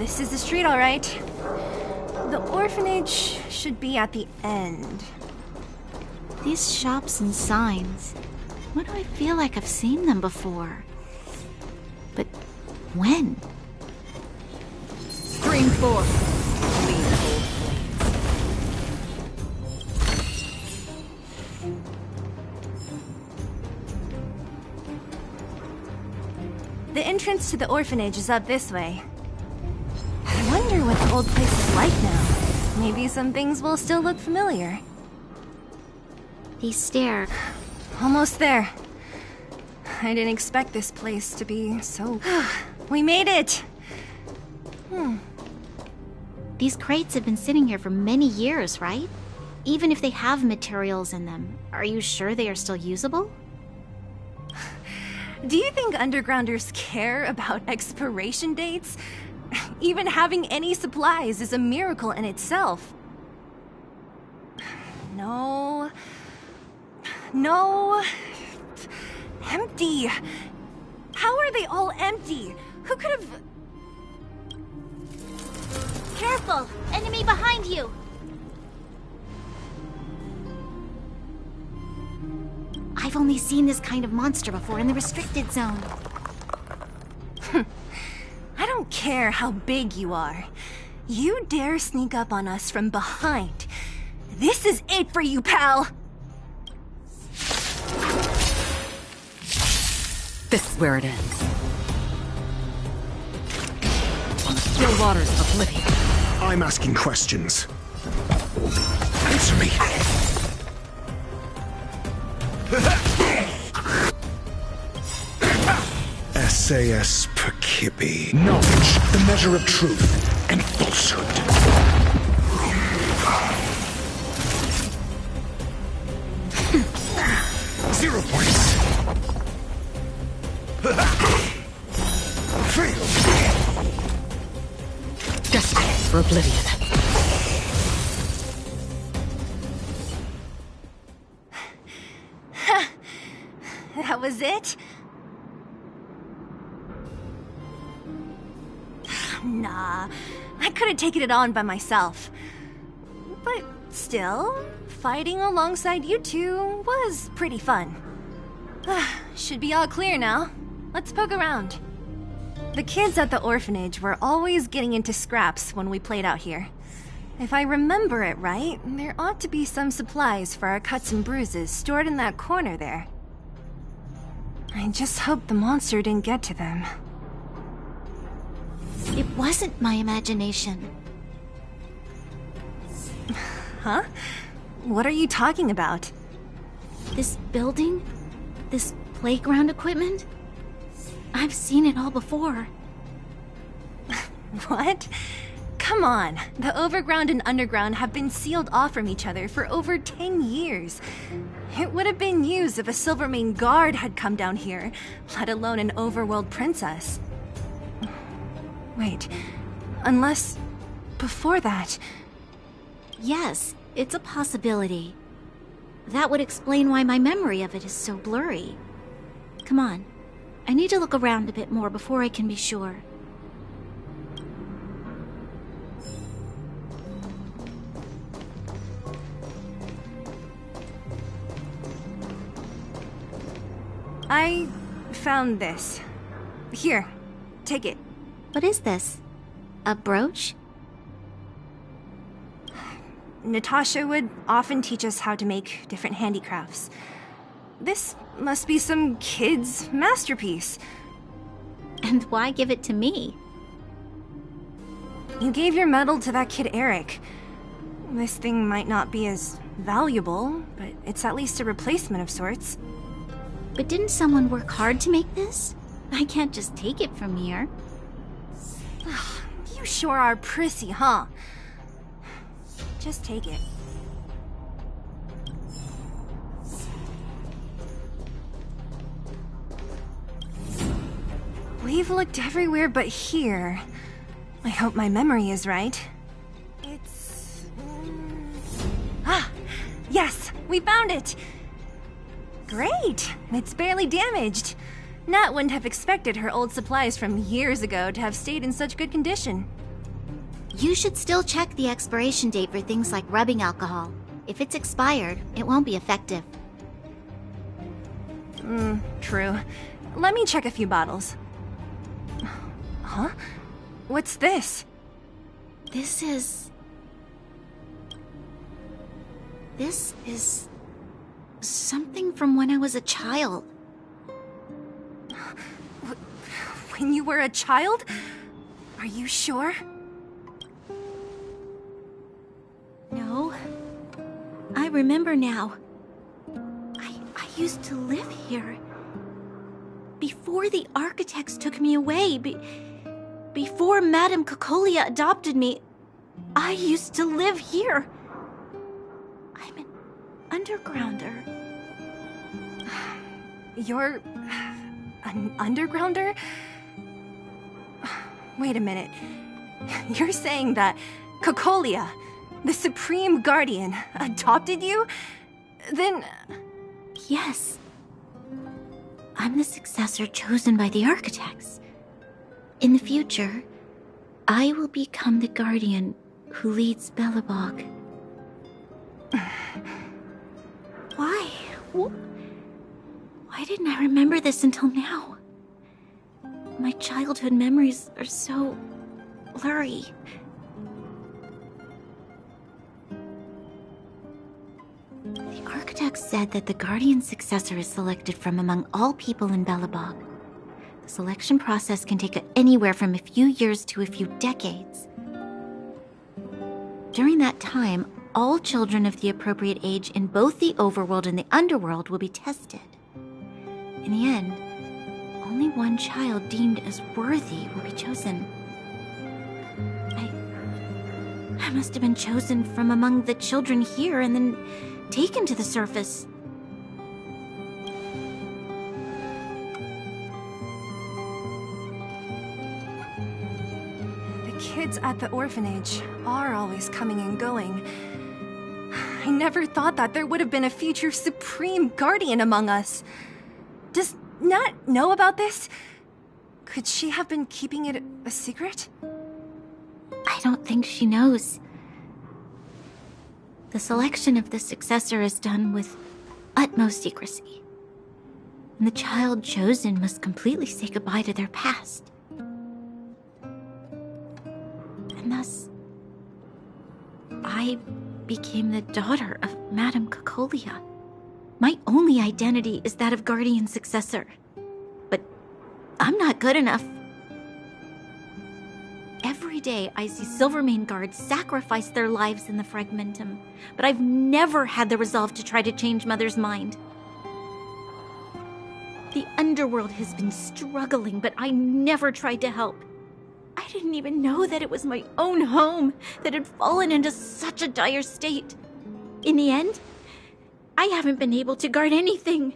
This is the street, all right. The orphanage should be at the end. These shops and signs. Why do I feel like I've seen them before? But when? Spring forth, fleet old flames. The entrance to the orphanage is up this way. I wonder what the old place is like now. Maybe some things will still look familiar. These stairs. Almost there. I didn't expect this place to be so... We made it! These crates have been sitting here for many years, right? Even if they have materials in them, are you sure they are still usable? Do you think undergrounders care about expiration dates? Even having any supplies is a miracle in itself. No. No. Empty. How are they all empty? Who could have... Careful! Enemy behind you! I've only seen this kind of monster before in the restricted zone. I don't care how big you are. You dare sneak up on us from behind. This is it for you, pal! This is where it ends. On the still waters of oblivion. I'm asking questions. Answer me. SAS Perkibi. Knowledge, the measure of truth and falsehood. 0 points. Fail. Destined for oblivion. That was it? Nah, I could have taken it on by myself. But still, fighting alongside you two was pretty fun. Should be all clear now. Let's poke around. The kids at the orphanage were always getting into scraps when we played out here. If I remember it right, there ought to be some supplies for our cuts and bruises stored in that corner there. I just hope the monster didn't get to them. It wasn't my imagination. Huh? What are you talking about? This building? This playground equipment? I've seen it all before. What? Come on. The overground and underground have been sealed off from each other for over 10 years. It would have been news if a Silvermane guard had come down here, let alone an overworld princess. Wait, unless... before that... Yes, it's a possibility. That would explain why my memory of it is so blurry. Come on. I need to look around a bit more before I can be sure. I found this. Here, take it. What is this? A brooch? Natasha would often teach us how to make different handicrafts. This must be some kid's masterpiece. And why give it to me? You gave your medal to that kid Eric. This thing might not be as valuable, but it's at least a replacement of sorts. But didn't someone work hard to make this? I can't just take it from here. You sure are prissy, huh? Just take it. We've looked everywhere but here. I hope my memory is right. It's... Ah! Yes! We found it! Great! And it's barely damaged. Nat wouldn't have expected her old supplies from years ago to have stayed in such good condition. You should still check the expiration date for things like rubbing alcohol. If it's expired, it won't be effective. True. Let me check a few bottles. Huh? What's this? This is something from when I was a child. When you were a child? Are you sure? No. I remember now. I used to live here. Before the architects took me away, before Madame Cocolia adopted me, I used to live here. I'm an undergrounder. You're an undergrounder? Wait a minute. You're saying that Cocolia, the Supreme Guardian, adopted you? Then... Yes. I'm the successor chosen by the architects. In the future, I will become the guardian who leads Belobog. Why? Why didn't I remember this until now? My childhood memories are so blurry. The architects said that the guardian successor is selected from among all people in Belobog. The selection process can take anywhere from a few years to a few decades. During that time, all children of the appropriate age in both the overworld and the underworld will be tested. In the end, only one child deemed as worthy will be chosen. I must have been chosen from among the children here and then taken to the surface. The kids at the orphanage are always coming and going. I never thought that there would have been a future Supreme Guardian among us. Does Nat know about this? Could she have been keeping it a secret? I don't think she knows. The selection of the successor is done with utmost secrecy. And the child chosen must completely say goodbye to their past. And thus, I became the daughter of Madame Cocolia. My only identity is that of guardian successor. But I'm not good enough. Every day I see Silvermane guards sacrifice their lives in the Fragmentum, but I've never had the resolve to try to change Mother's mind. The underworld has been struggling, but I never tried to help. I didn't even know that it was my own home that had fallen into such a dire state. In the end, I haven't been able to guard anything.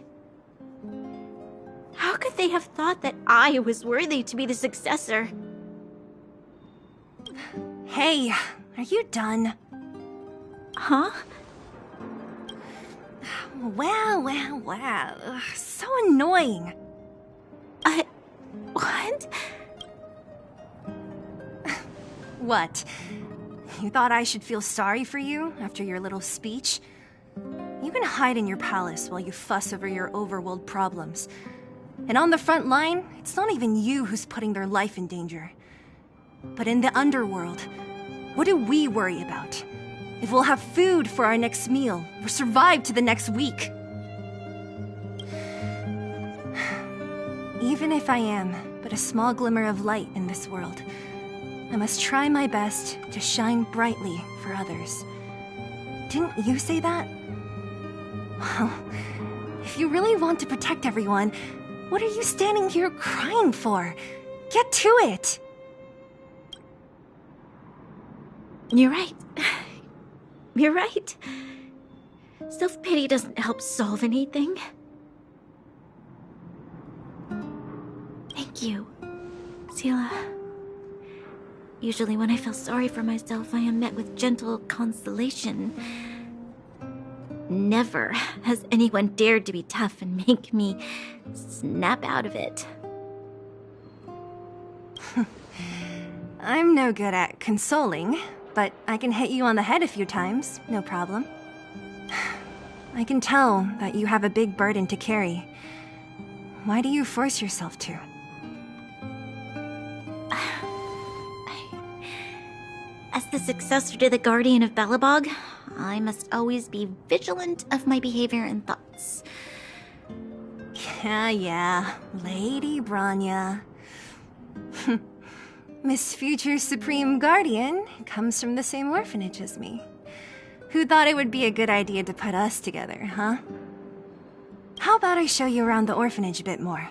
How could they have thought that I was worthy to be the successor? Hey, are you done? Huh? Wow. Ugh, so annoying. What? What? You thought I should feel sorry for you after your little speech? You can hide in your palace while you fuss over your overworld problems. And on the front line, it's not even you who's putting their life in danger. But in the underworld, what do we worry about? If we'll have food for our next meal, or survive to the next week. Even if I am but a small glimmer of light in this world, I must try my best to shine brightly for others. Didn't you say that? Well, if you really want to protect everyone, what are you standing here crying for? Get to it! You're right. You're right. Self-pity doesn't help solve anything. Thank you, Sela. Usually when I feel sorry for myself, I am met with gentle consolation. Never has anyone dared to be tough and make me snap out of it. I'm no good at consoling, but I can hit you on the head a few times, no problem. I can tell that you have a big burden to carry. Why do you force yourself to? As the successor to the Guardian of Belobog, I must always be vigilant of my behavior and thoughts. Yeah, Lady Branya. Miss Future Supreme Guardian comes from the same orphanage as me. Who thought it would be a good idea to put us together, huh? How about I show you around the orphanage a bit more?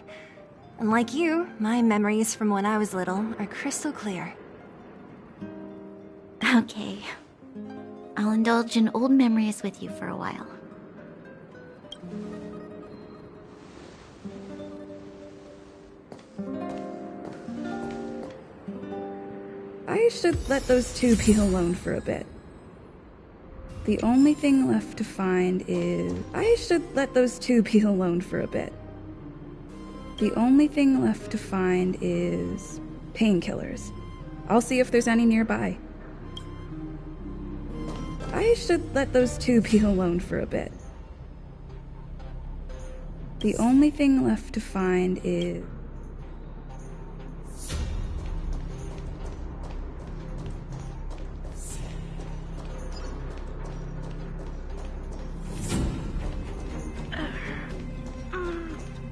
And like you, my memories from when I was little are crystal clear. Okay. I'll indulge in old memories with you for a while. I should let those two be alone for a bit. The only thing left to find is... I should let those two be alone for a bit. The only thing left to find is... painkillers. I'll see if there's any nearby. I should let those two be alone for a bit. The only thing left to find is...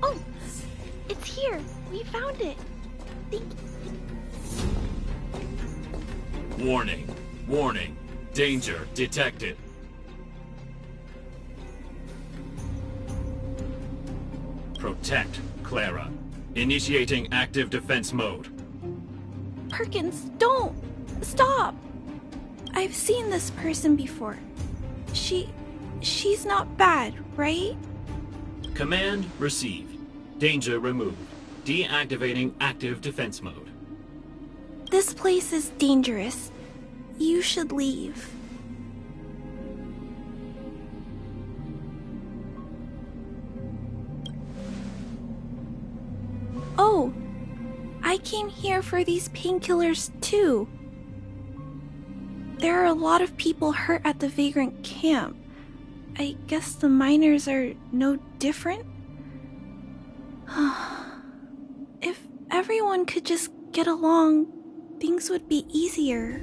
Oh! It's here! We found it! Warning. Warning. Danger detected. Protect Clara. Initiating active defense mode. Perkins, don't! Stop! I've seen this person before. She's not bad, right? Command received. Danger removed. Deactivating active defense mode. This place is dangerous. You should leave. Oh, I came here for these painkillers too. There are a lot of people hurt at the Vagrant camp. I guess the miners are no different? If everyone could just get along, things would be easier.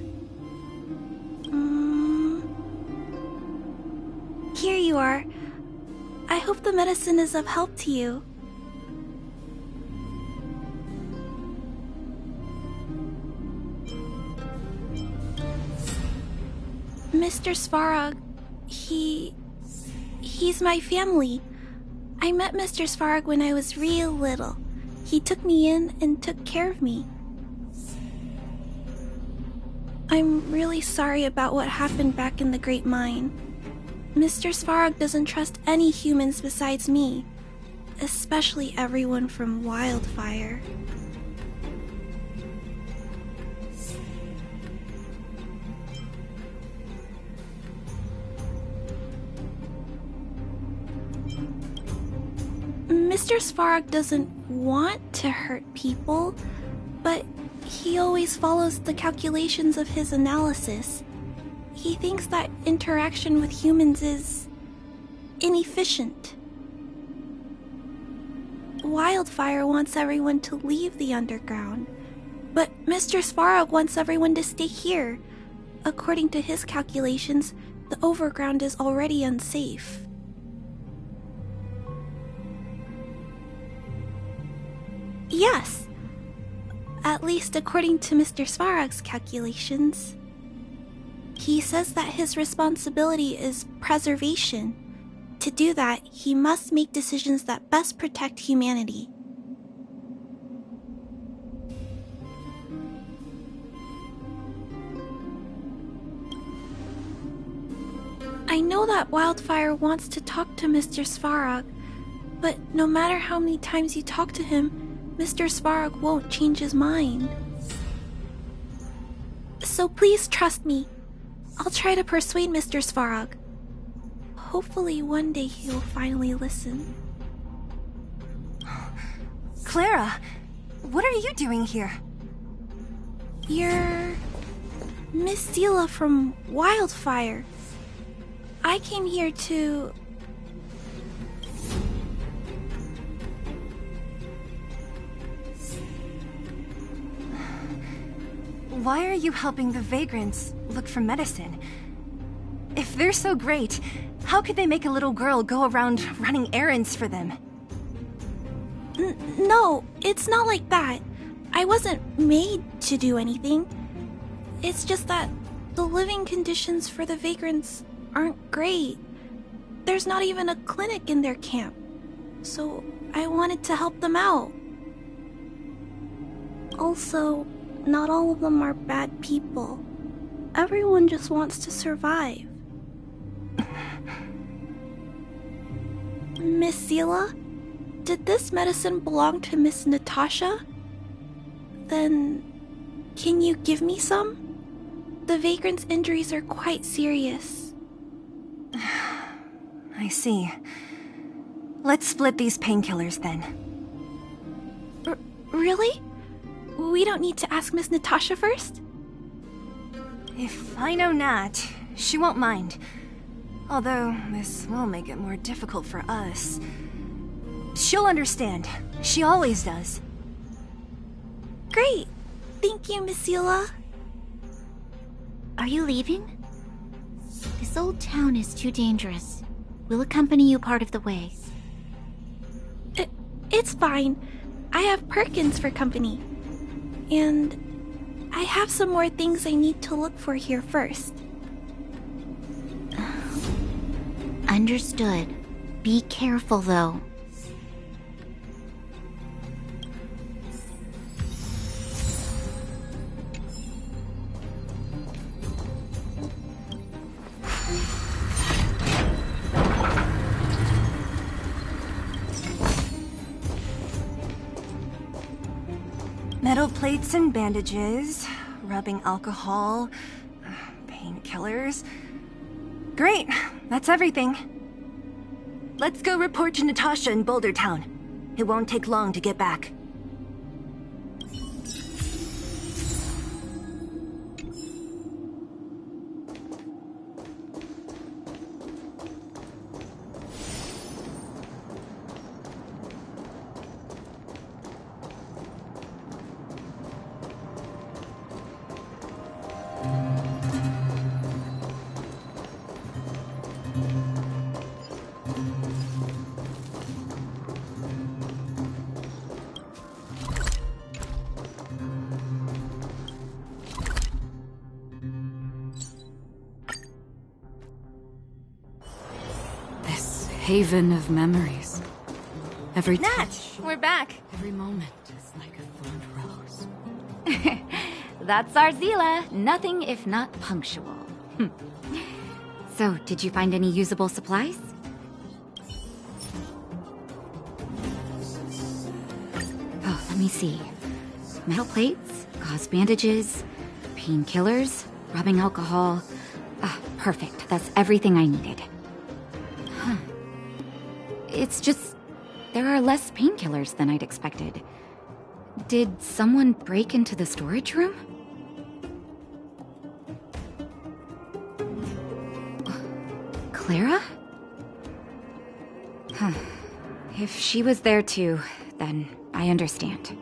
Here you are. I hope the medicine is of help to you. Mr. Svarog, he's my family. I met Mr. Svarog when I was real little. He took me in and took care of me. I'm really sorry about what happened back in the Great Mine. Mr. Svarog doesn't trust any humans besides me, especially everyone from Wildfire. Mr. Svarog doesn't want to hurt people, but he always follows the calculations of his analysis. He thinks that interaction with humans is inefficient. Wildfire wants everyone to leave the underground, but Mr. Svarog wants everyone to stay here. According to his calculations, the overground is already unsafe. Yes. At least according to Mr. Svarog's calculations. He says that his responsibility is preservation. To do that, he must make decisions that best protect humanity. I know that Wildfire wants to talk to Mr. Svarog, but no matter how many times you talk to him, Mr. Svarog won't change his mind. So please trust me. I'll try to persuade Mr. Svarog. Hopefully one day he'll finally listen. Clara, what are you doing here? You're Miss Sela from Wildfire. I came here to... Why are you helping the vagrants look for medicine? If they're so great, how could they make a little girl go around running errands for them? No, it's not like that. I wasn't made to do anything. It's just that the living conditions for the vagrants aren't great. There's not even a clinic in their camp. So I wanted to help them out. Also, not all of them are bad people. Everyone just wants to survive. Miss Sela, did this medicine belong to Miss Natasha? Then, can you give me some? The vagrant's injuries are quite serious. I see. Let's split these painkillers then. Really? We don't need to ask Miss Natasha first? If I know Nat, she won't mind. Although, this will make it more difficult for us. She'll understand. She always does. Great! Thank you, Miss Sela. Are you leaving? This old town is too dangerous. We'll accompany you part of the way. It's fine. I have Perkins for company. And I have some more things I need to look for here first. Understood. Be careful, though. Metal plates and bandages, rubbing alcohol, painkillers. Great, that's everything. Let's go report to Natasha in Boulder Town. It won't take long to get back. Haven of memories. Every Nat, touch, we're back. every moment is like a thorned rose. That's our Zila. Nothing if not punctual. So, did you find any usable supplies? Oh, let me see. Metal plates, gauze bandages, painkillers, rubbing alcohol. Ah, perfect. That's everything I needed. Huh. It's just, there are less painkillers than I'd expected. Did someone break into the storage room? Clara? Huh. If she was there too, then I understand.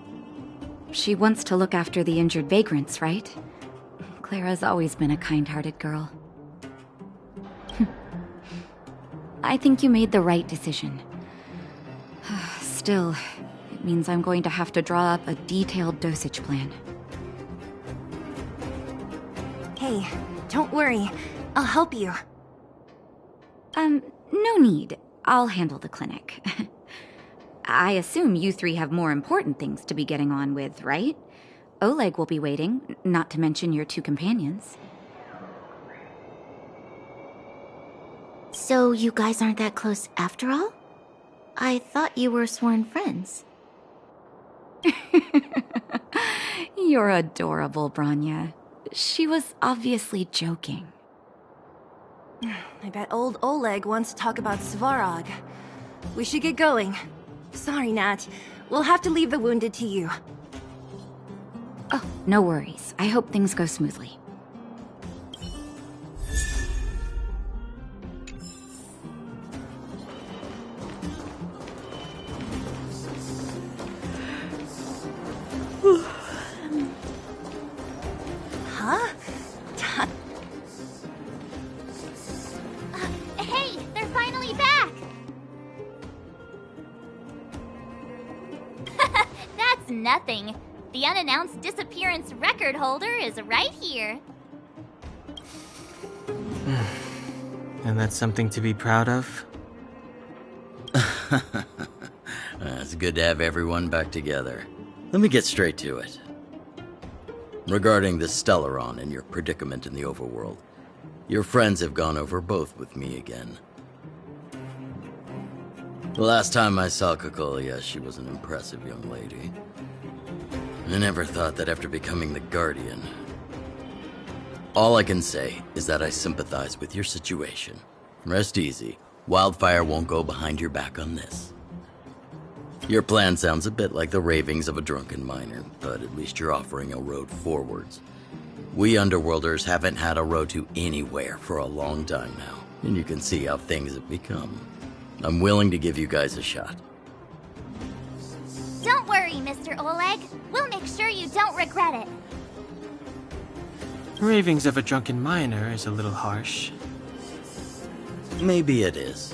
She wants to look after the injured vagrants, right? Clara's always been a kind-hearted girl. I think you made the right decision. Still, it means I'm going to have to draw up a detailed dosage plan. Hey, don't worry. I'll help you. No need. I'll handle the clinic. I assume you three have more important things to be getting on with, right? Oleg will be waiting, not to mention your two companions. So you guys aren't that close after all? I thought you were sworn friends. You're adorable, Branya. She was obviously joking. I bet old Oleg wants to talk about Svarog. We should get going. Sorry, Nat. We'll have to leave the wounded to you. Oh, no worries. I hope things go smoothly. Huh? Hey, they're finally back! That's nothing. The unannounced disappearance record holder is right here. And that's something to be proud of? It's good to have everyone back together. Let me get straight to it. Regarding the Stellaron and your predicament in the overworld, your friends have gone over both with me again. The last time I saw Cocolia, she was an impressive young lady. I never thought that after becoming the Guardian. All I can say is that I sympathize with your situation. Rest easy. Wildfire won't go behind your back on this. Your plan sounds a bit like the ravings of a drunken miner, but at least you're offering a road forwards. We Underworlders haven't had a road to anywhere for a long time now, and you can see how things have become. I'm willing to give you guys a shot. Don't worry, Mr. Oleg. We'll make sure you don't regret it. Ravings of a drunken miner is a little harsh. Maybe it is.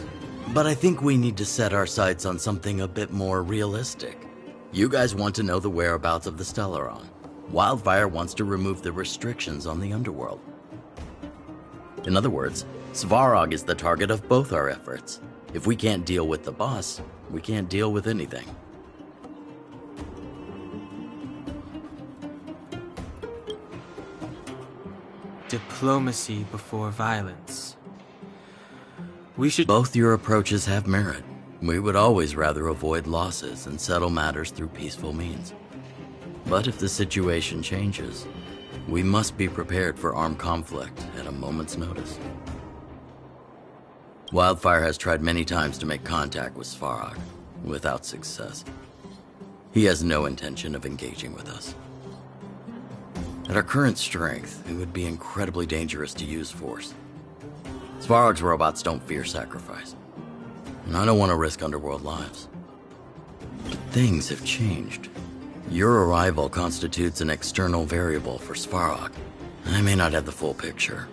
But I think we need to set our sights on something a bit more realistic. You guys want to know the whereabouts of the Stellaron. Wildfire wants to remove the restrictions on the Underworld. In other words, Svarog is the target of both our efforts. If we can't deal with the boss, we can't deal with anything. Diplomacy before violence. We should... Both your approaches have merit. We would always rather avoid losses and settle matters through peaceful means. But if the situation changes, we must be prepared for armed conflict at a moment's notice. Wildfire has tried many times to make contact with Svarog, without success. He has no intention of engaging with us. At our current strength, it would be incredibly dangerous to use force. Svarog's robots don't fear sacrifice, and I don't want to risk Underworld lives. But things have changed. Your arrival constitutes an external variable for Svarog. I may not have the full picture,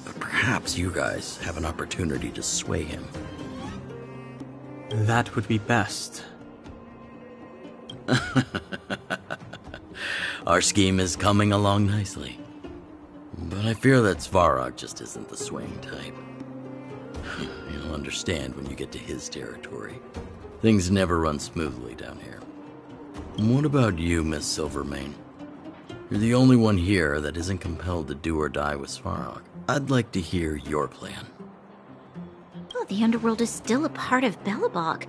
but perhaps you guys have an opportunity to sway him. That would be best. Our scheme is coming along nicely. But I fear that Svarog just isn't the swaying type. You'll understand when you get to his territory. Things never run smoothly down here. And what about you, Miss Silvermane? You're the only one here that isn't compelled to do or die with Svarog. I'd like to hear your plan. Well, the Underworld is still a part of Belobog.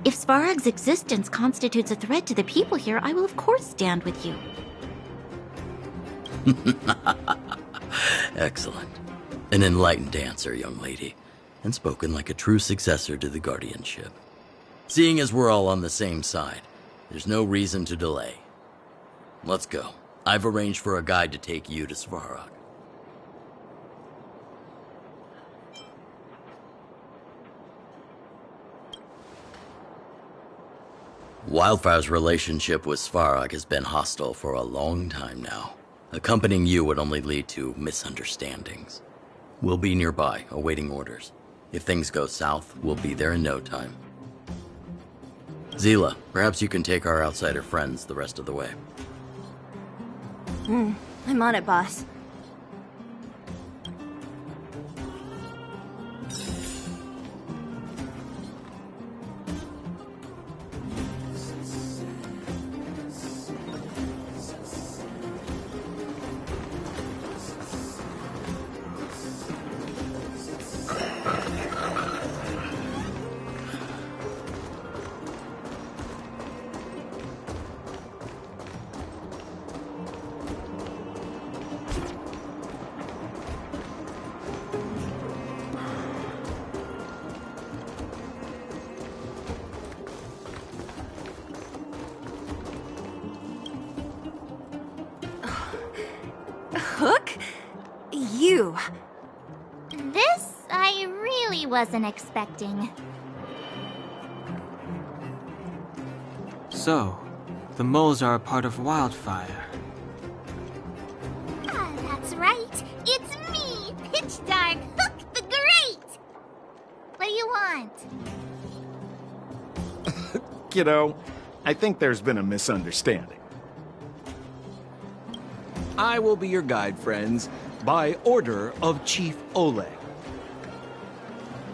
If Svarog's existence constitutes a threat to the people here, I will of course stand with you. Excellent. An enlightened answer, young lady, and spoken like a true successor to the guardianship. Seeing as we're all on the same side, there's no reason to delay. Let's go. I've arranged for a guide to take you to Svarog. Wildfire's relationship with Svarog has been hostile for a long time now. Accompanying you would only lead to misunderstandings. We'll be nearby, awaiting orders. If things go south, we'll be there in no time. Zila, perhaps you can take our outsider friends the rest of the way. I'm on it, boss. This I really wasn't expecting. So, the moles are a part of Wildfire. Ah, that's right. It's me, Pitch Dark Hook the Great. What do you want? Kiddo, I think there's been a misunderstanding. I will be your guide, friends, by order of Chief Oleg.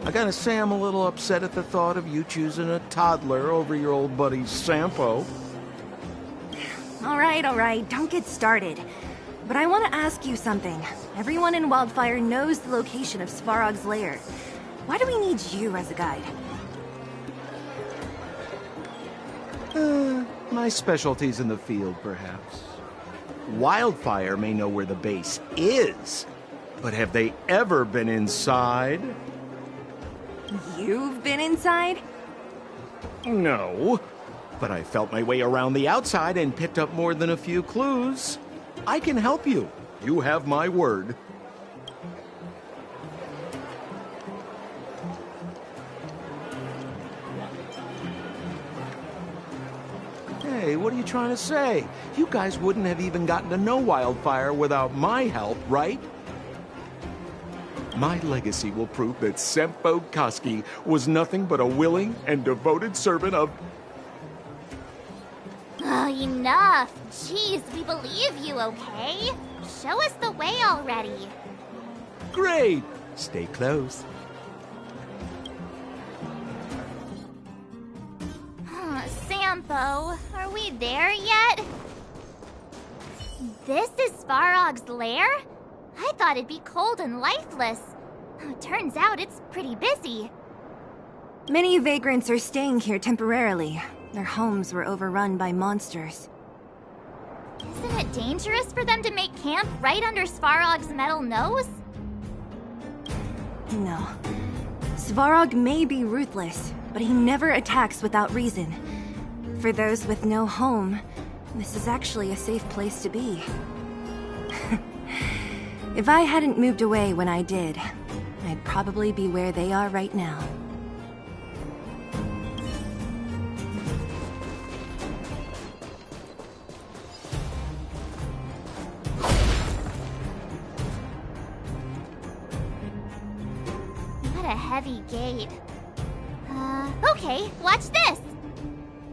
I gotta say I'm a little upset at the thought of you choosing a toddler over your old buddy Sampo. All right, don't get started. But I want to ask you something. Everyone in Wildfire knows the location of Svarog's lair. Why do we need you as a guide? My specialty's in the field, perhaps. Wildfire may know where the base is, but have they ever been inside? You've been inside? No, but I felt my way around the outside and picked up more than a few clues. I can help you. You have my word. Hey, what are you trying to say? You guys wouldn't have even gotten to know Wildfire without my help, right? My legacy will prove that Sempo Koski was nothing but a willing and devoted servant of... Oh, enough. Jeez, we believe you, okay? Show us the way already. Great! Stay close. Sampo, are we there yet? This is Svarog's lair? I thought it'd be cold and lifeless. Turns out it's pretty busy. Many vagrants are staying here temporarily. Their homes were overrun by monsters. Isn't it dangerous for them to make camp right under Svarog's metal nose? No. Svarog may be ruthless, but he never attacks without reason. For those with no home, this is actually a safe place to be. If I hadn't moved away when I did, I'd probably be where they are right now. What a heavy gate. Okay, watch this!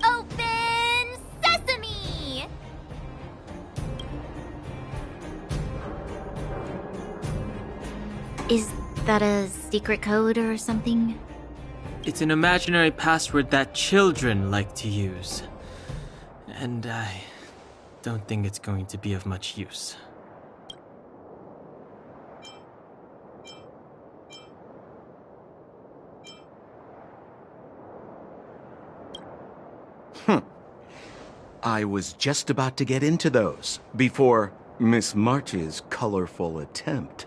Open sesame! Is that a secret code or something? It's an imaginary password that children like to use. And I don't think it's going to be of much use. I was just about to get into those before Miss March's colorful attempt.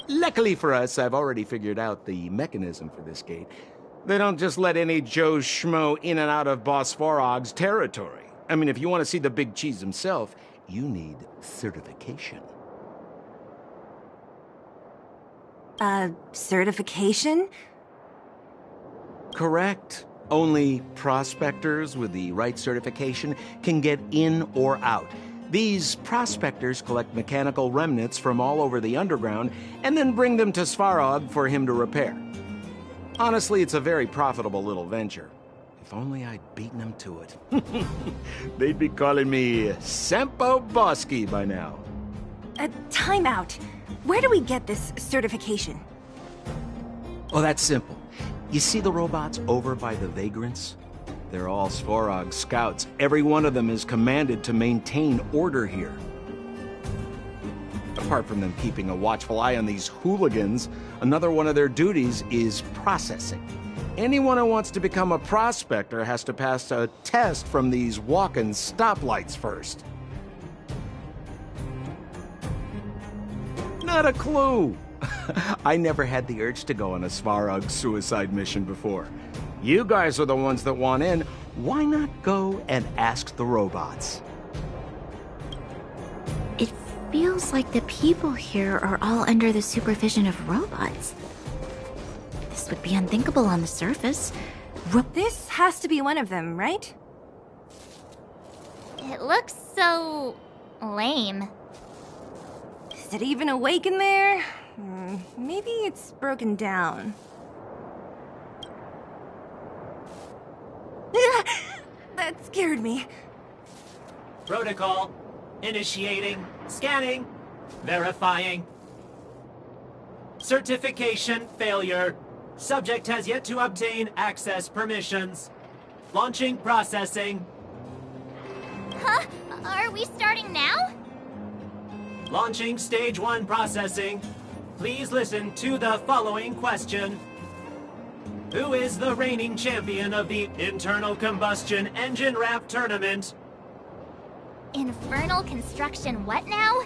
Luckily for us, I've already figured out the mechanism for this gate. They don't just let any Joe Schmo in and out of Boss Svarog's territory. I mean, if you want to see the big cheese himself, you need certification. Certification? Correct. Only prospectors with the right certification can get in or out. These prospectors collect mechanical remnants from all over the underground and then bring them to Svarog for him to repair. Honestly, it's a very profitable little venture. If only I'd beaten them to it. They'd be calling me Sempo Bosky by now. Time out. Where do we get this certification? Oh, that's simple. You see the robots over by the vagrants? They're all Svarog scouts. Every one of them is commanded to maintain order here. Apart from them keeping a watchful eye on these hooligans, another one of their duties is processing. Anyone who wants to become a prospector has to pass a test from these walking stoplights first. Not a clue. I never had the urge to go on a Svarog suicide mission before. You guys are the ones that want in. Why not go and ask the robots? It feels like the people here are all under the supervision of robots. This would be unthinkable on the surface. This has to be one of them, right? It looks so lame. Is it even awake in there? Maybe it's broken down. That scared me. Protocol. Initiating. Scanning. Verifying. Certification failure. Subject has yet to obtain access permissions. Launching processing. Huh? Are we starting now? Launching stage 1 processing. Please listen to the following question. Who is the reigning champion of the Internal Combustion Engine Wrap Tournament? Infernal construction what now?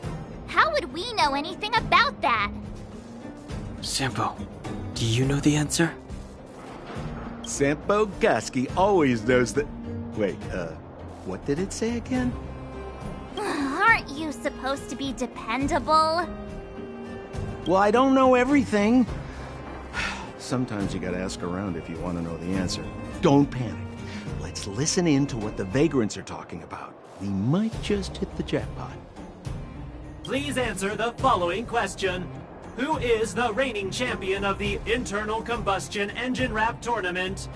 How would we know anything about that? Sampo, do you know the answer? Sampo Gaski always knows that... Wait, what did it say again? Aren't you supposed to be dependable? Well, I don't know everything. Sometimes you gotta ask around if you want to know the answer. Don't panic. Let's listen in to what the vagrants are talking about. We might just hit the jackpot. Please answer the following question. Who is the reigning champion of the Internal Combustion Engine Wrap Tournament?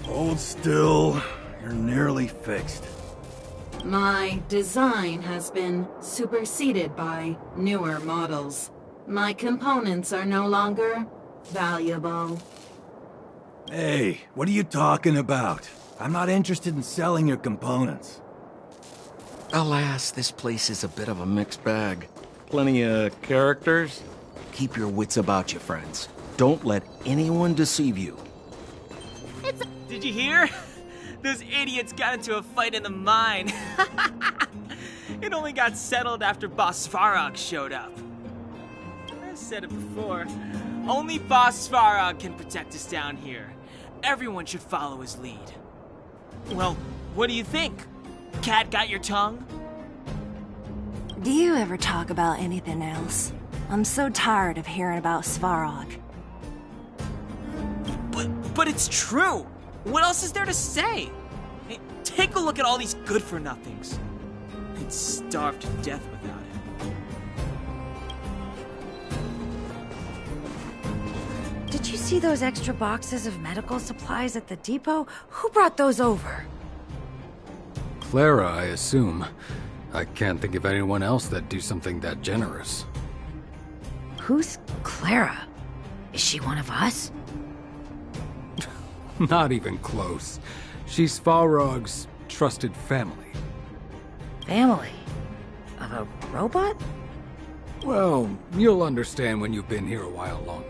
Hold still. You're nearly fixed. My design has been superseded by newer models. My components are no longer valuable. Hey, what are you talking about? I'm not interested in selling your components. Alas, this place is a bit of a mixed bag. Plenty of characters. Keep your wits about you, friends. Don't let anyone deceive you. Did you hear? Those idiots got into a fight in the mine. It only got settled after Boss Svarog showed up. I said it before. Only Boss Svarog can protect us down here. Everyone should follow his lead. Well, what do you think? Cat got your tongue? Do you ever talk about anything else? I'm so tired of hearing about Svarog. But it's true! What else is there to say? Hey, take a look at all these good-for-nothings. I'd starve to death without it. Did you see those extra boxes of medical supplies at the depot? Who brought those over? Clara, I assume. I can't think of anyone else that'd do something that generous. Who's Clara? Is she one of us? Not even close. She's Svarog's trusted family. Family? Of a robot? Well, you'll understand when you've been here a while longer.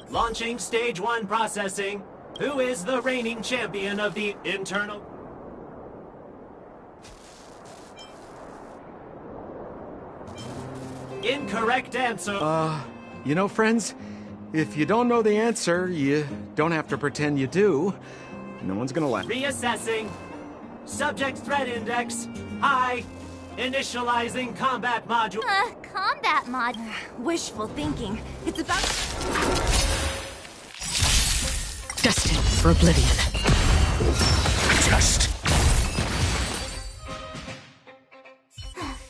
Launching stage 1 processing. Who is the reigning champion of the internal... Incorrect answer. You know, friends, if you don't know the answer, you don't have to pretend you do. No one's gonna laugh. Reassessing. Subject threat index. High. Initializing combat module. Combat mod. Wishful thinking. It's about... Destined for oblivion. Just...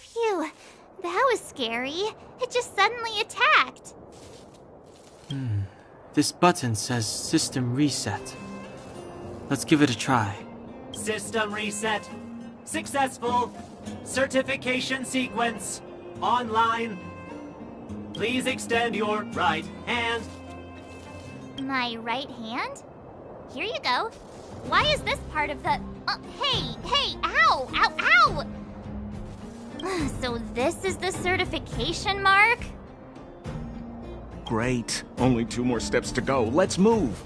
Phew. That was scary. It just suddenly attacked. This button says System Reset. Let's give it a try. System reset. Successful. Certification sequence. Online. Please extend your right hand. My right hand? Here you go. Why is this part of the... hey, ow, ow, ow! So this is the certification mark? Great. Only 2 more steps to go. Let's move.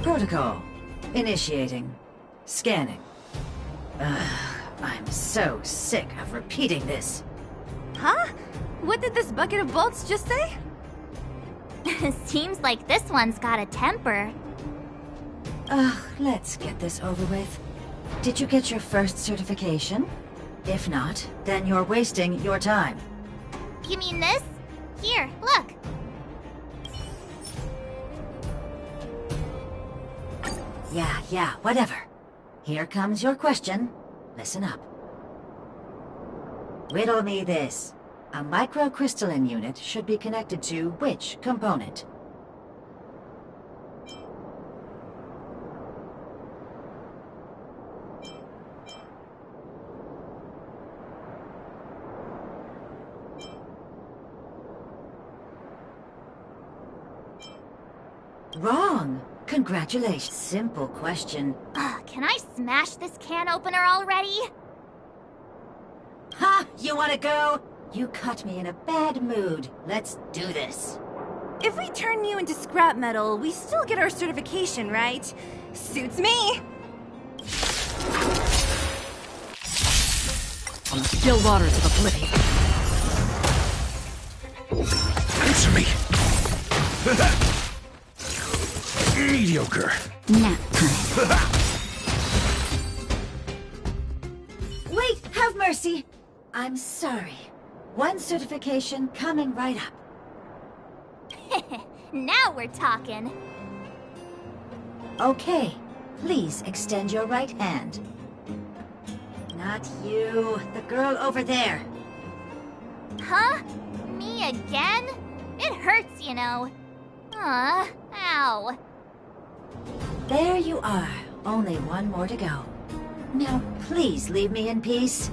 Protocol. Initiating. Scanning. I'm so sick of repeating this. Huh? What did this bucket of bolts just say? Seems like this one's got a temper. Let's get this over with. Did you get your first certification? If not, then you're wasting your time. You mean this? Here, look. Yeah, whatever. Here comes your question. Listen up. Riddle me this. A microcrystalline unit should be connected to which component? Wrong. Congratulations. Simple question. Can I smash this can opener already? Ha! You wanna go? You caught me in a bad mood. Let's do this. If we turn you into scrap metal, we still get our certification, right? Suits me! On the still waters of oblivion. Answer me! Mediocre. Nap time. Wait, have mercy! I'm sorry. One certification coming right up. Now we're talking. Okay, please extend your right hand. Not you, the girl over there. Huh? Me again? It hurts, you know. Ow. There you are. Only one more to go. Now, please leave me in peace.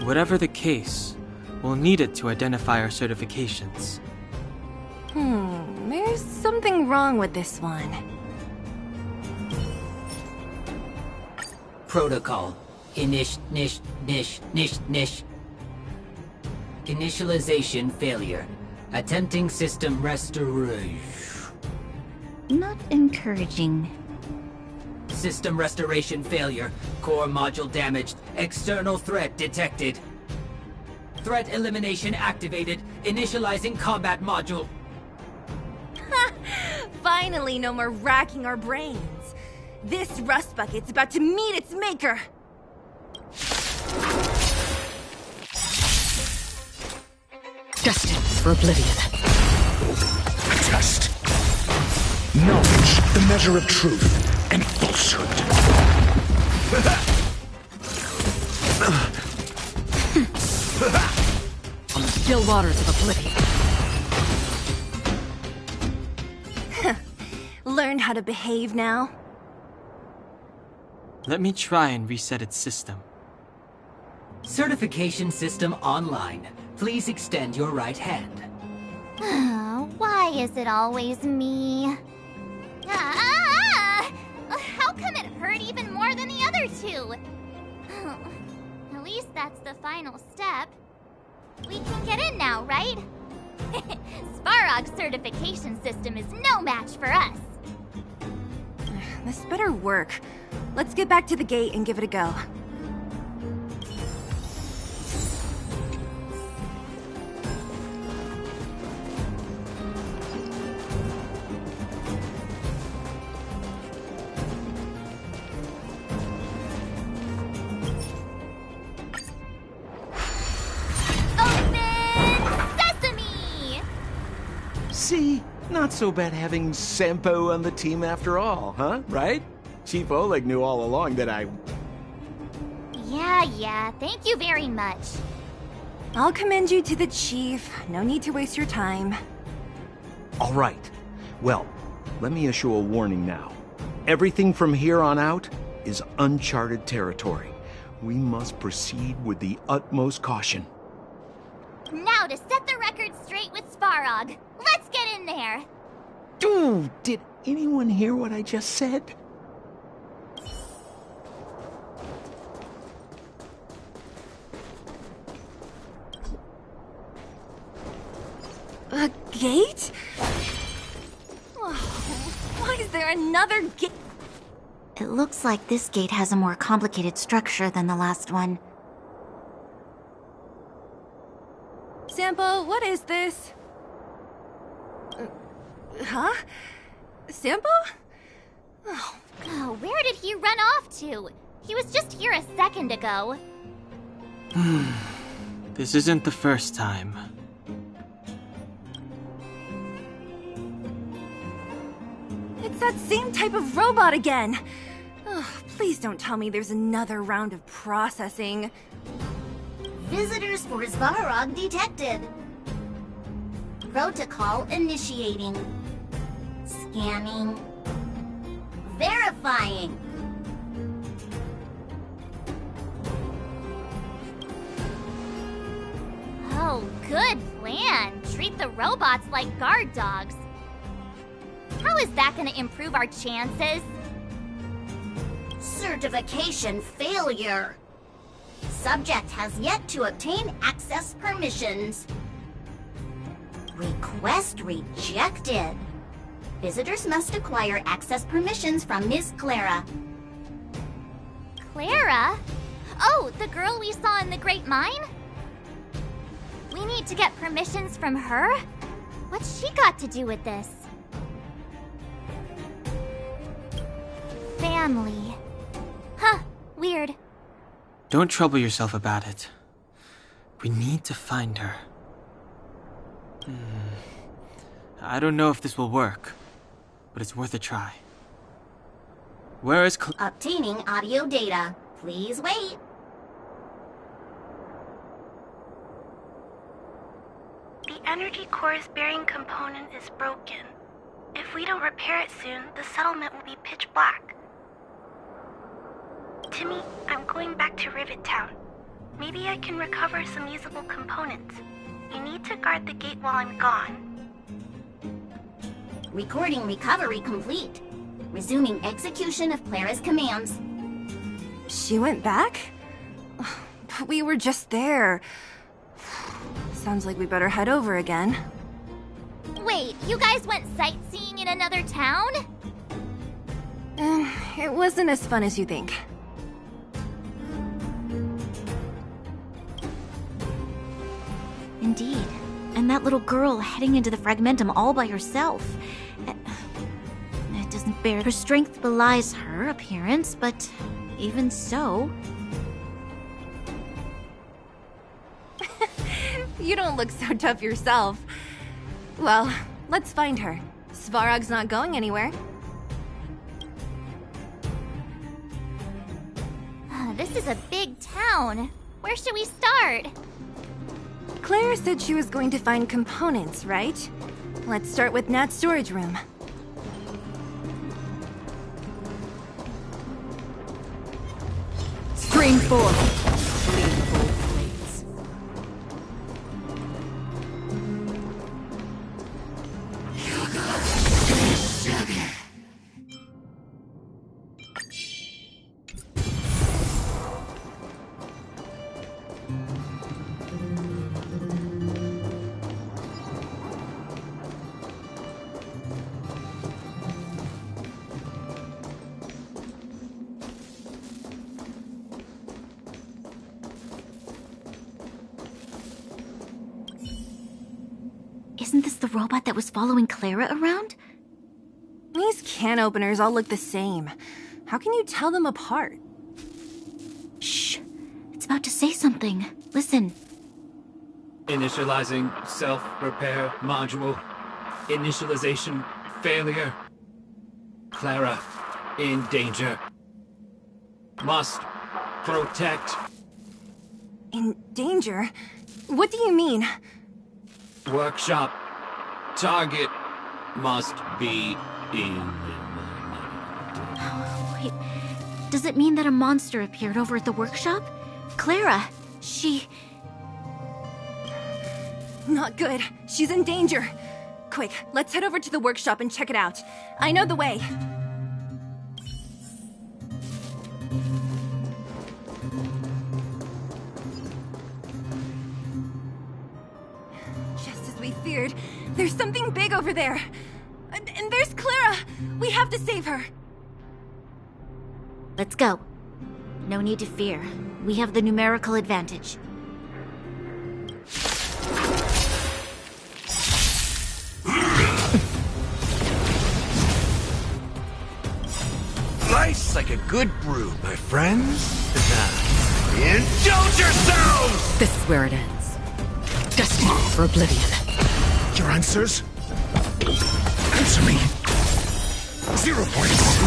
Whatever the case, we'll need it to identify our certifications. There's something wrong with this one. Protocol. Initialization failure. Attempting system restoration. Not encouraging. System restoration failure. Core module damaged. External threat detected. Threat elimination activated. Initializing combat module. Finally, no more racking our brains. This rust bucket's about to meet its maker. Destined for oblivion. Test. Knowledge, the measure of truth and falsehood. On the still waters of oblivion. Learned how to behave now? Let me try and reset its system. Certification system online. Please extend your right hand. Why is it always me? How come it hurt even more than the other two? At least that's the final step. We can get in now, right? Svarog's certification system is no match for us. This better work. Let's get back to the gate and give it a go. See? Not so bad having Sampo on the team after all, huh? Right? Chief Oleg knew all along that I... Yeah, thank you very much. I'll commend you to the chief. No need to waste your time. All right. Well, let me issue a warning now. Everything from here on out is uncharted territory. We must proceed with the utmost caution. Now to set the record straight with Svarog. Let's get in there! Dude, did anyone hear what I just said? A gate? Oh, why is there another gate? It looks like this gate has a more complicated structure than the last one. Sampo, what is this? Huh? Sampo? Oh, where did he run off to? He was just here a second ago. This isn't the first time. It's that same type of robot again. Please don't tell me there's another round of processing. Visitors for Svarog detected. Protocol initiating. Scanning. Verifying. Oh, good plan. Treat the robots like guard dogs. How is that gonna improve our chances? Certification failure. Subject has yet to obtain access permissions. Request rejected. Visitors must acquire access permissions from Ms. Clara. Clara? Oh, the girl we saw in the Great Mine? We need to get permissions from her? What's she got to do with this? Family. Huh, weird. Don't trouble yourself about it. We need to find her. I don't know if this will work, but it's worth a try. Where is Obtaining audio data. Please wait. The energy core's bearing component is broken. If we don't repair it soon, the settlement will be pitch black. Timmy, I'm going back to Rivet Town. Maybe I can recover some usable components. You need to guard the gate while I'm gone. Recording recovery complete. Resuming execution of Clara's commands. She went back? But we were just there. Sounds like we better head over again. Wait, you guys went sightseeing in another town? It wasn't as fun as you think. Indeed. And that little girl heading into the Fragmentum all by herself. It doesn't bear. Her strength belies her appearance, but even so... You don't look so tough yourself. Well, let's find her. Svarog's not going anywhere. This is a big town. Where should we start? Clara said she was going to find components, right? Let's start with Nat's storage room. Stream 4. Gleamful plates. Isn't this the robot that was following Clara around? These can openers all look the same. How can you tell them apart? Shh. It's about to say something. Listen. Initializing self-repair module. Initialization failure. Clara in danger. Must protect. In danger? What do you mean? Workshop. Target must be eliminated. Wait, does it mean that a monster appeared over at the workshop? Clara, she... Not good. She's in danger. Quick, let's head over to the workshop and check it out. I know the way. Just as we feared, there's something big over there. And there's Clara! We have to save her. Let's go. No need to fear. We have the numerical advantage. Life's like a good brew, my friends. Indulge yourselves! This is where it ends. Destined for oblivion. Your answers? Answer me. 0 points.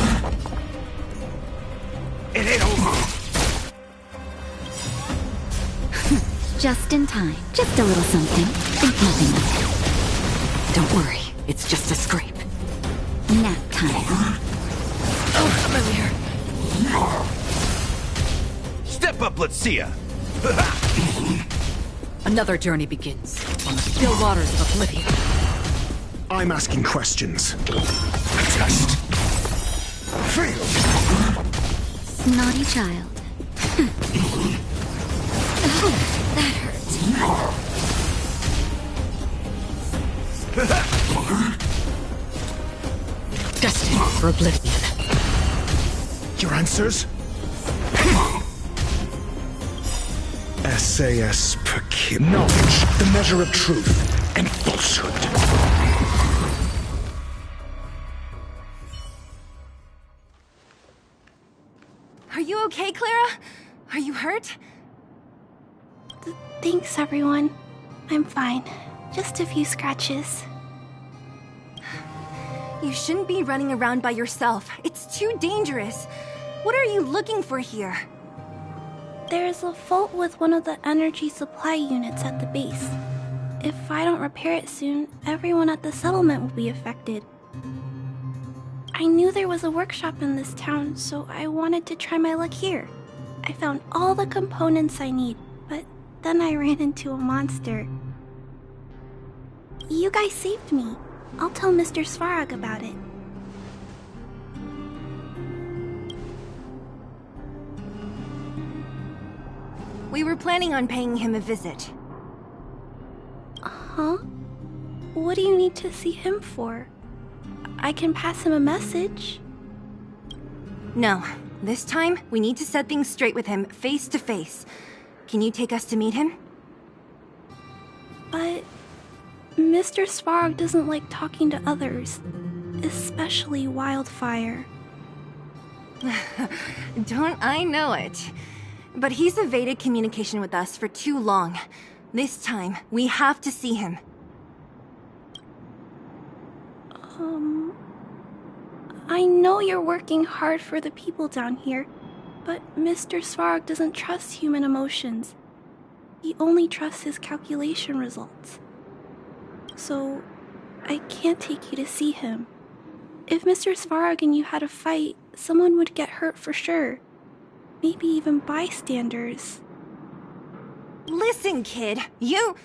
It ain't over. Just in time. Just a little something. Think nothing of it. Don't worry, it's just a scrape. Nap time. Oh, familiar. Step up, let's see ya. Another journey begins on the still waters of oblivion. I'm asking questions. A test. Fail. Naughty child. Oh, that hurts. Destined for oblivion. Your answers? SAS per kid. Knowledge, the measure of truth and falsehood. Are you okay, Clara? Are you hurt? Thanks, everyone. I'm fine. Just a few scratches. You shouldn't be running around by yourself. It's too dangerous. What are you looking for here? There's a fault with one of the energy supply units at the base. If I don't repair it soon, everyone at the settlement will be affected. I knew there was a workshop in this town, so I wanted to try my luck here. I found all the components I need, but then I ran into a monster. You guys saved me. I'll tell Mr. Svarog about it. We were planning on paying him a visit. Huh? What do you need to see him for? I can pass him a message. No. This time, we need to set things straight with him, face to face. Can you take us to meet him? But Mr. Svarog doesn't like talking to others, especially Wildfire. Don't I know it? But he's evaded communication with us for too long. This time, we have to see him. I know you're working hard for the people down here, but Mr. Svarog doesn't trust human emotions. He only trusts his calculation results. So, I can't take you to see him. If Mr. Svarog and you had a fight, someone would get hurt for sure. Maybe even bystanders. Listen, kid, you...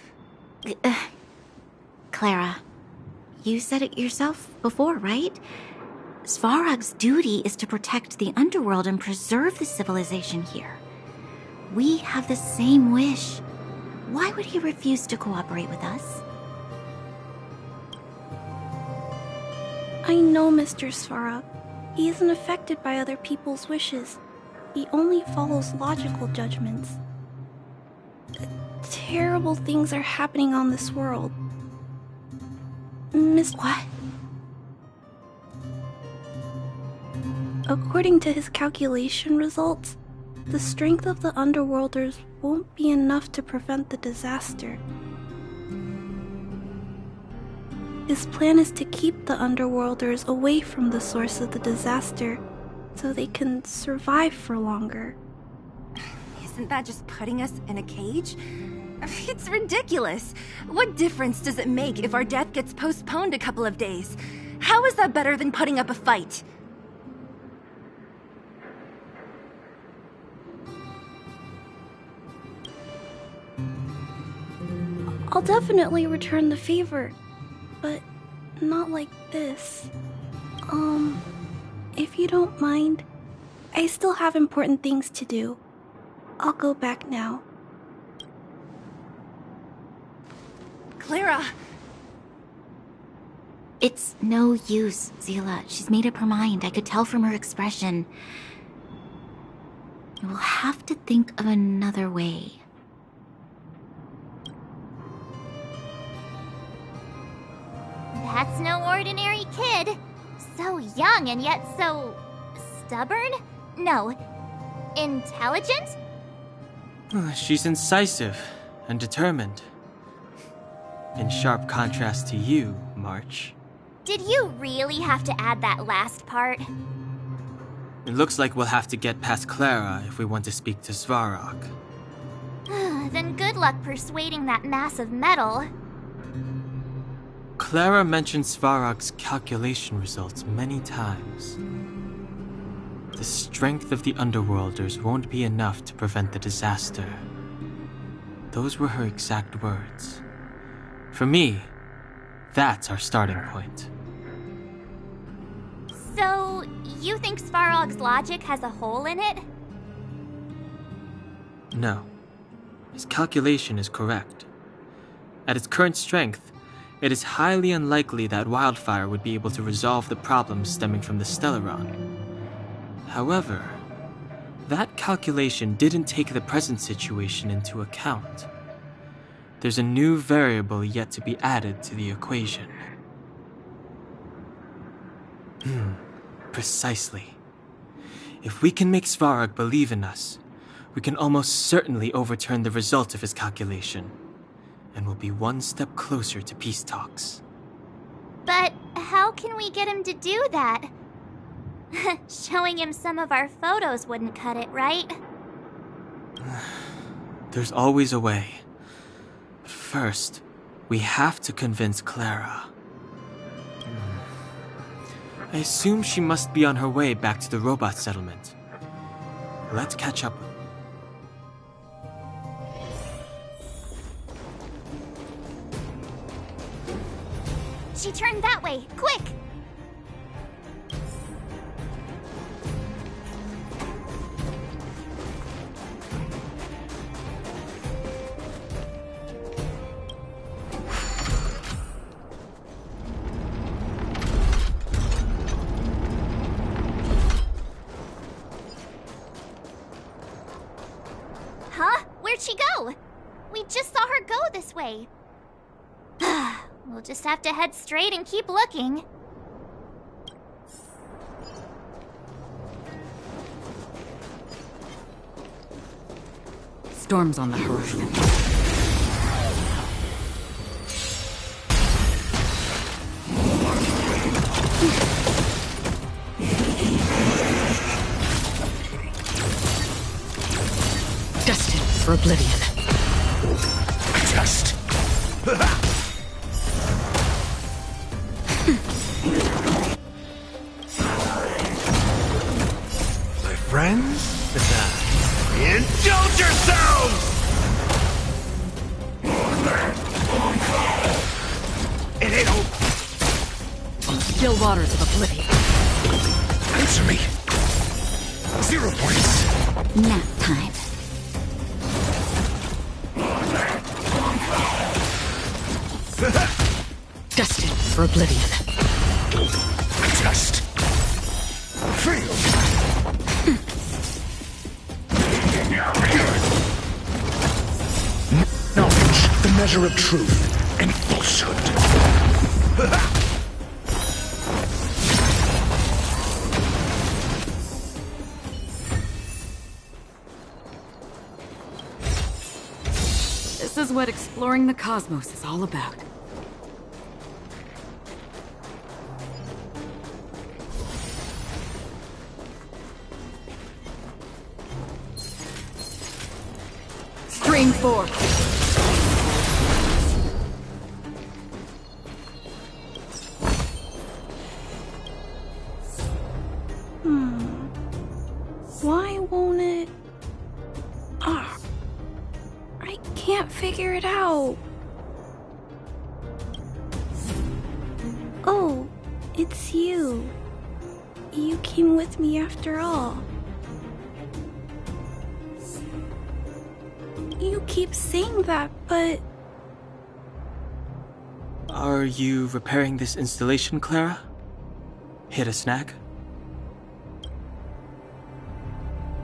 Clara, you said it yourself before, right? Svarog's duty is to protect the underworld and preserve the civilization here. We have the same wish. Why would he refuse to cooperate with us? I know Mr. Svarog. He isn't affected by other people's wishes. He only follows logical judgments. Terrible things are happening on this world. What? According to his calculation results, the strength of the Underworlders won't be enough to prevent the disaster. His plan is to keep the Underworlders away from the source of the disaster so they can survive for longer. Isn't that just putting us in a cage? It's ridiculous. What difference does it make if our death gets postponed a couple of days? How is that better than putting up a fight? I'll definitely return the favor, but not like this. If you don't mind, I still have important things to do. I'll go back now. Clara! It's no use, Zila. She's made up her mind. I could tell from her expression. You will have to think of another way. That's no ordinary kid. So young and yet so... stubborn? No. Intelligent? She's incisive and determined. In sharp contrast to you, March. Did you really have to add that last part? It looks like we'll have to get past Clara if we want to speak to Svarog. Then good luck persuading that mass of metal. Clara mentioned Svarog's calculation results many times. The strength of the Underworlders won't be enough to prevent the disaster. Those were her exact words. For me, that's our starting point. So, you think Svarog's logic has a hole in it? No. His calculation is correct. At its current strength, it is highly unlikely that Wildfire would be able to resolve the problems stemming from the Stellaron. However, that calculation didn't take the present situation into account. There's a new variable yet to be added to the equation. Precisely. If we can make Svarog believe in us, we can almost certainly overturn the result of his calculation, and we'll be one step closer to peace talks. But how can we get him to do that? Showing him some of our photos wouldn't cut it, right? There's always a way. But first, we have to convince Clara. I assume she must be on her way back to the robot settlement. Let's catch up. She turned that way! Quick! Huh? Where'd she go? We just saw her go this way. We'll just have to head straight and keep looking. Storm's on the horizon. Destined for oblivion. Just. My friends? Indulge yourselves! It ain't over. Still waters of oblivion. Answer me. 0 points. Nap time. Destined for oblivion. Just. Free. Knowledge, the measure of truth and falsehood. This is what exploring the cosmos is all about. Bring forth. Why won't it... Ah, I can't figure it out. Oh, it's you. You came with me after all. You keep saying that, but... Are you repairing this installation, Clara? Hit a snag?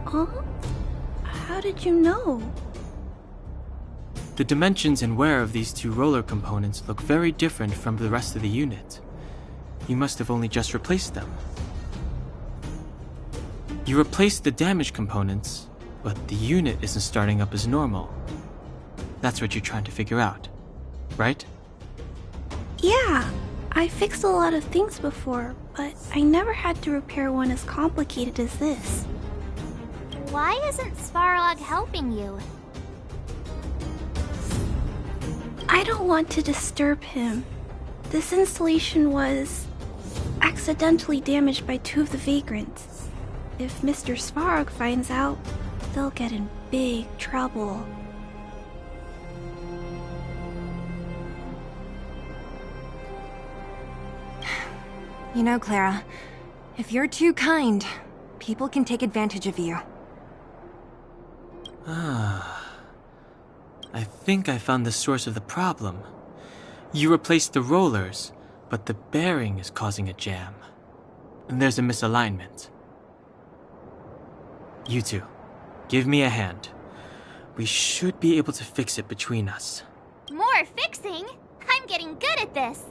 Huh? How did you know? The dimensions and wear of these two roller components look very different from the rest of the unit. You must have only just replaced them. You replaced the damaged components, but the unit isn't starting up as normal. That's what you're trying to figure out, right? Yeah, I fixed a lot of things before, but I never had to repair one as complicated as this. Why isn't Svarog helping you? I don't want to disturb him. This installation was accidentally damaged by two of the vagrants. If Mr. Svarog finds out, they'll get in big trouble. You know, Clara, if you're too kind, people can take advantage of you. I think I found the source of the problem. You replaced the rollers, but the bearing is causing a jam. And there's a misalignment. You two, give me a hand. We should be able to fix it between us. More fixing? I'm getting good at this.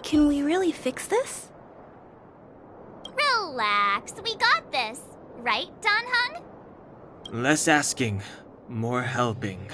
Can we really fix this? Relax, we got this. Right, Dan Hung? Less asking, more helping.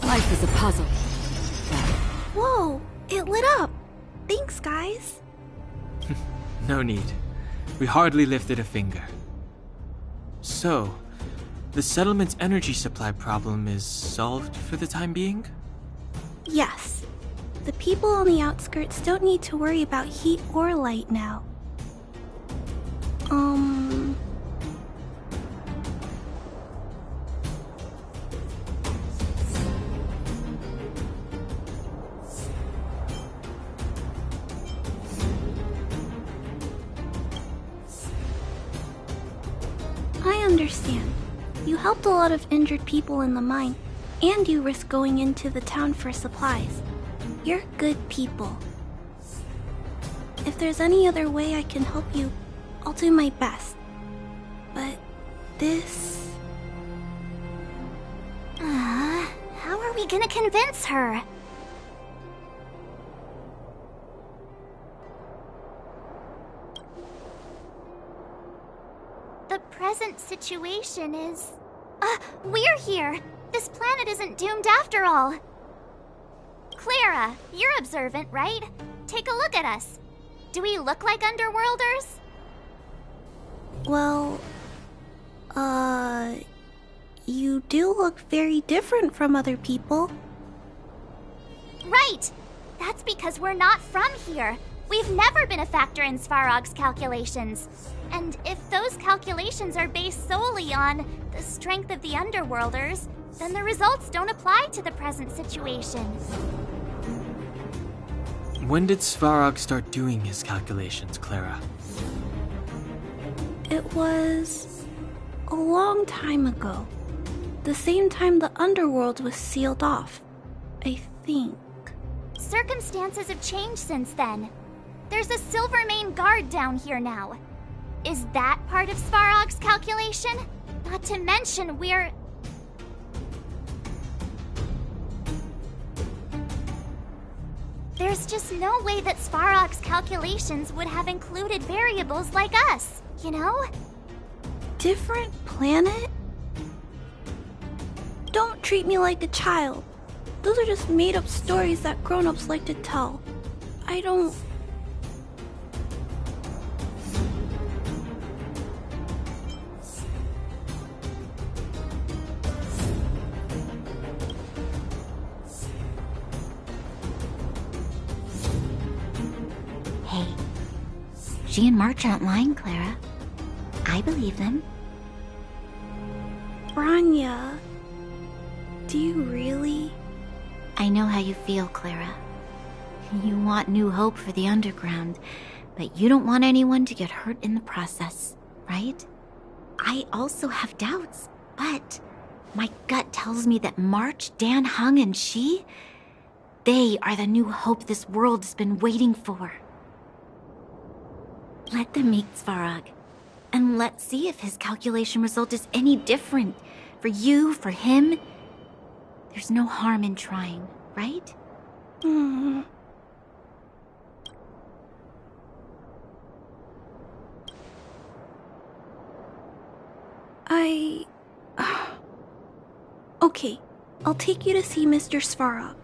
Life is a puzzle. Whoa, it lit up. Thanks, guys. No need. We hardly lifted a finger. So, the settlement's energy supply problem is solved for the time being? Yes. The people on the outskirts don't need to worry about heat or light now. I understand. You helped a lot of injured people in the mine, and you risked going into the town for supplies. You're good people. If there's any other way I can help you, I'll do my best. But this... How are we gonna convince her? The present situation is... we're here! This planet isn't doomed after all! Clara, you're observant, right? Take a look at us. Do we look like Underworlders? Well... You do look very different from other people. Right! That's because we're not from here. We've never been a factor in Svarog's calculations. And if those calculations are based solely on the strength of the Underworlders, then the results don't apply to the present situation. When did Svarog start doing his calculations, Clara? It was a long time ago. The same time the underworld was sealed off, I think. Circumstances have changed since then. There's a Silvermane guard down here now. Is that part of Svarog's calculation? Not to mention we're... There's just no way that Svarog's calculations would have included variables like us, you know? Different planet? Don't treat me like a child. Those are just made-up stories that grown-ups like to tell. I don't... Hey, she and March aren't lying, Clara. I believe them. Branya, do you really? I know how you feel, Clara. You want new hope for the underground, but you don't want anyone to get hurt in the process, right? I also have doubts, but my gut tells me that March, Dan Hung, and she, they are the new hope this world has been waiting for. Let them meet Svarog, and let's see if his calculation result is any different. For you, for him, there's no harm in trying, right? Okay, I'll take you to see Mr. Svarog.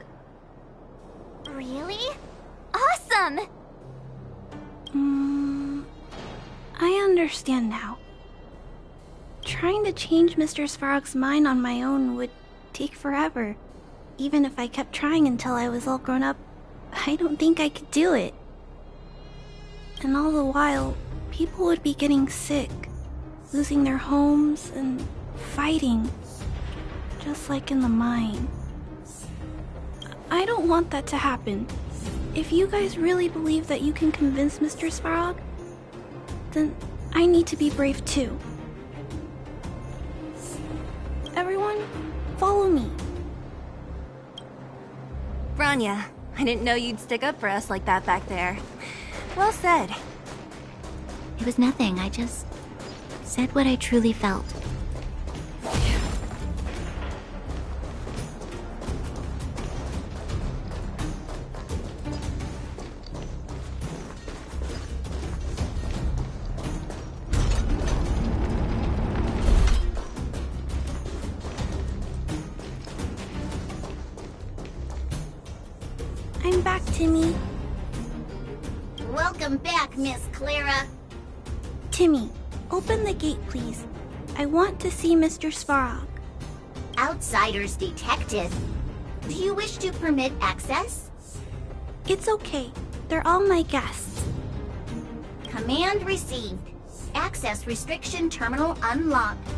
Really? Awesome! I understand now. Trying to change Mr. Svarog's mind on my own would take forever. Even if I kept trying until I was all grown up, I don't think I could do it. And all the while, people would be getting sick, losing their homes, and fighting. Just like in the mine. I don't want that to happen. If you guys really believe that you can convince Mr. Svarog, then I need to be brave too. Everyone, follow me. Branya, I didn't know you'd stick up for us like that back there. Well said. It was nothing, I just said what I truly felt. I'm back, Timmy. Welcome back, Miss Clara. Timmy, open the gate, please. I want to see Mr. Svarog. Outsiders detected. Do you wish to permit access? It's okay. They're all my guests. Command received. Access restriction terminal unlocked.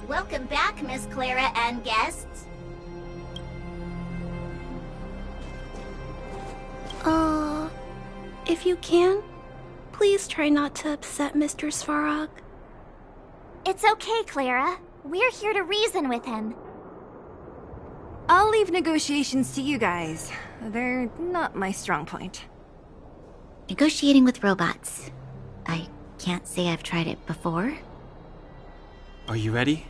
Welcome back, Miss Clara and guests. If you can, please try not to upset Mr. Svarog. It's okay, Clara. We're here to reason with him. I'll leave negotiations to you guys. They're not my strong point. Negotiating with robots. I can't say I've tried it before. Are you ready?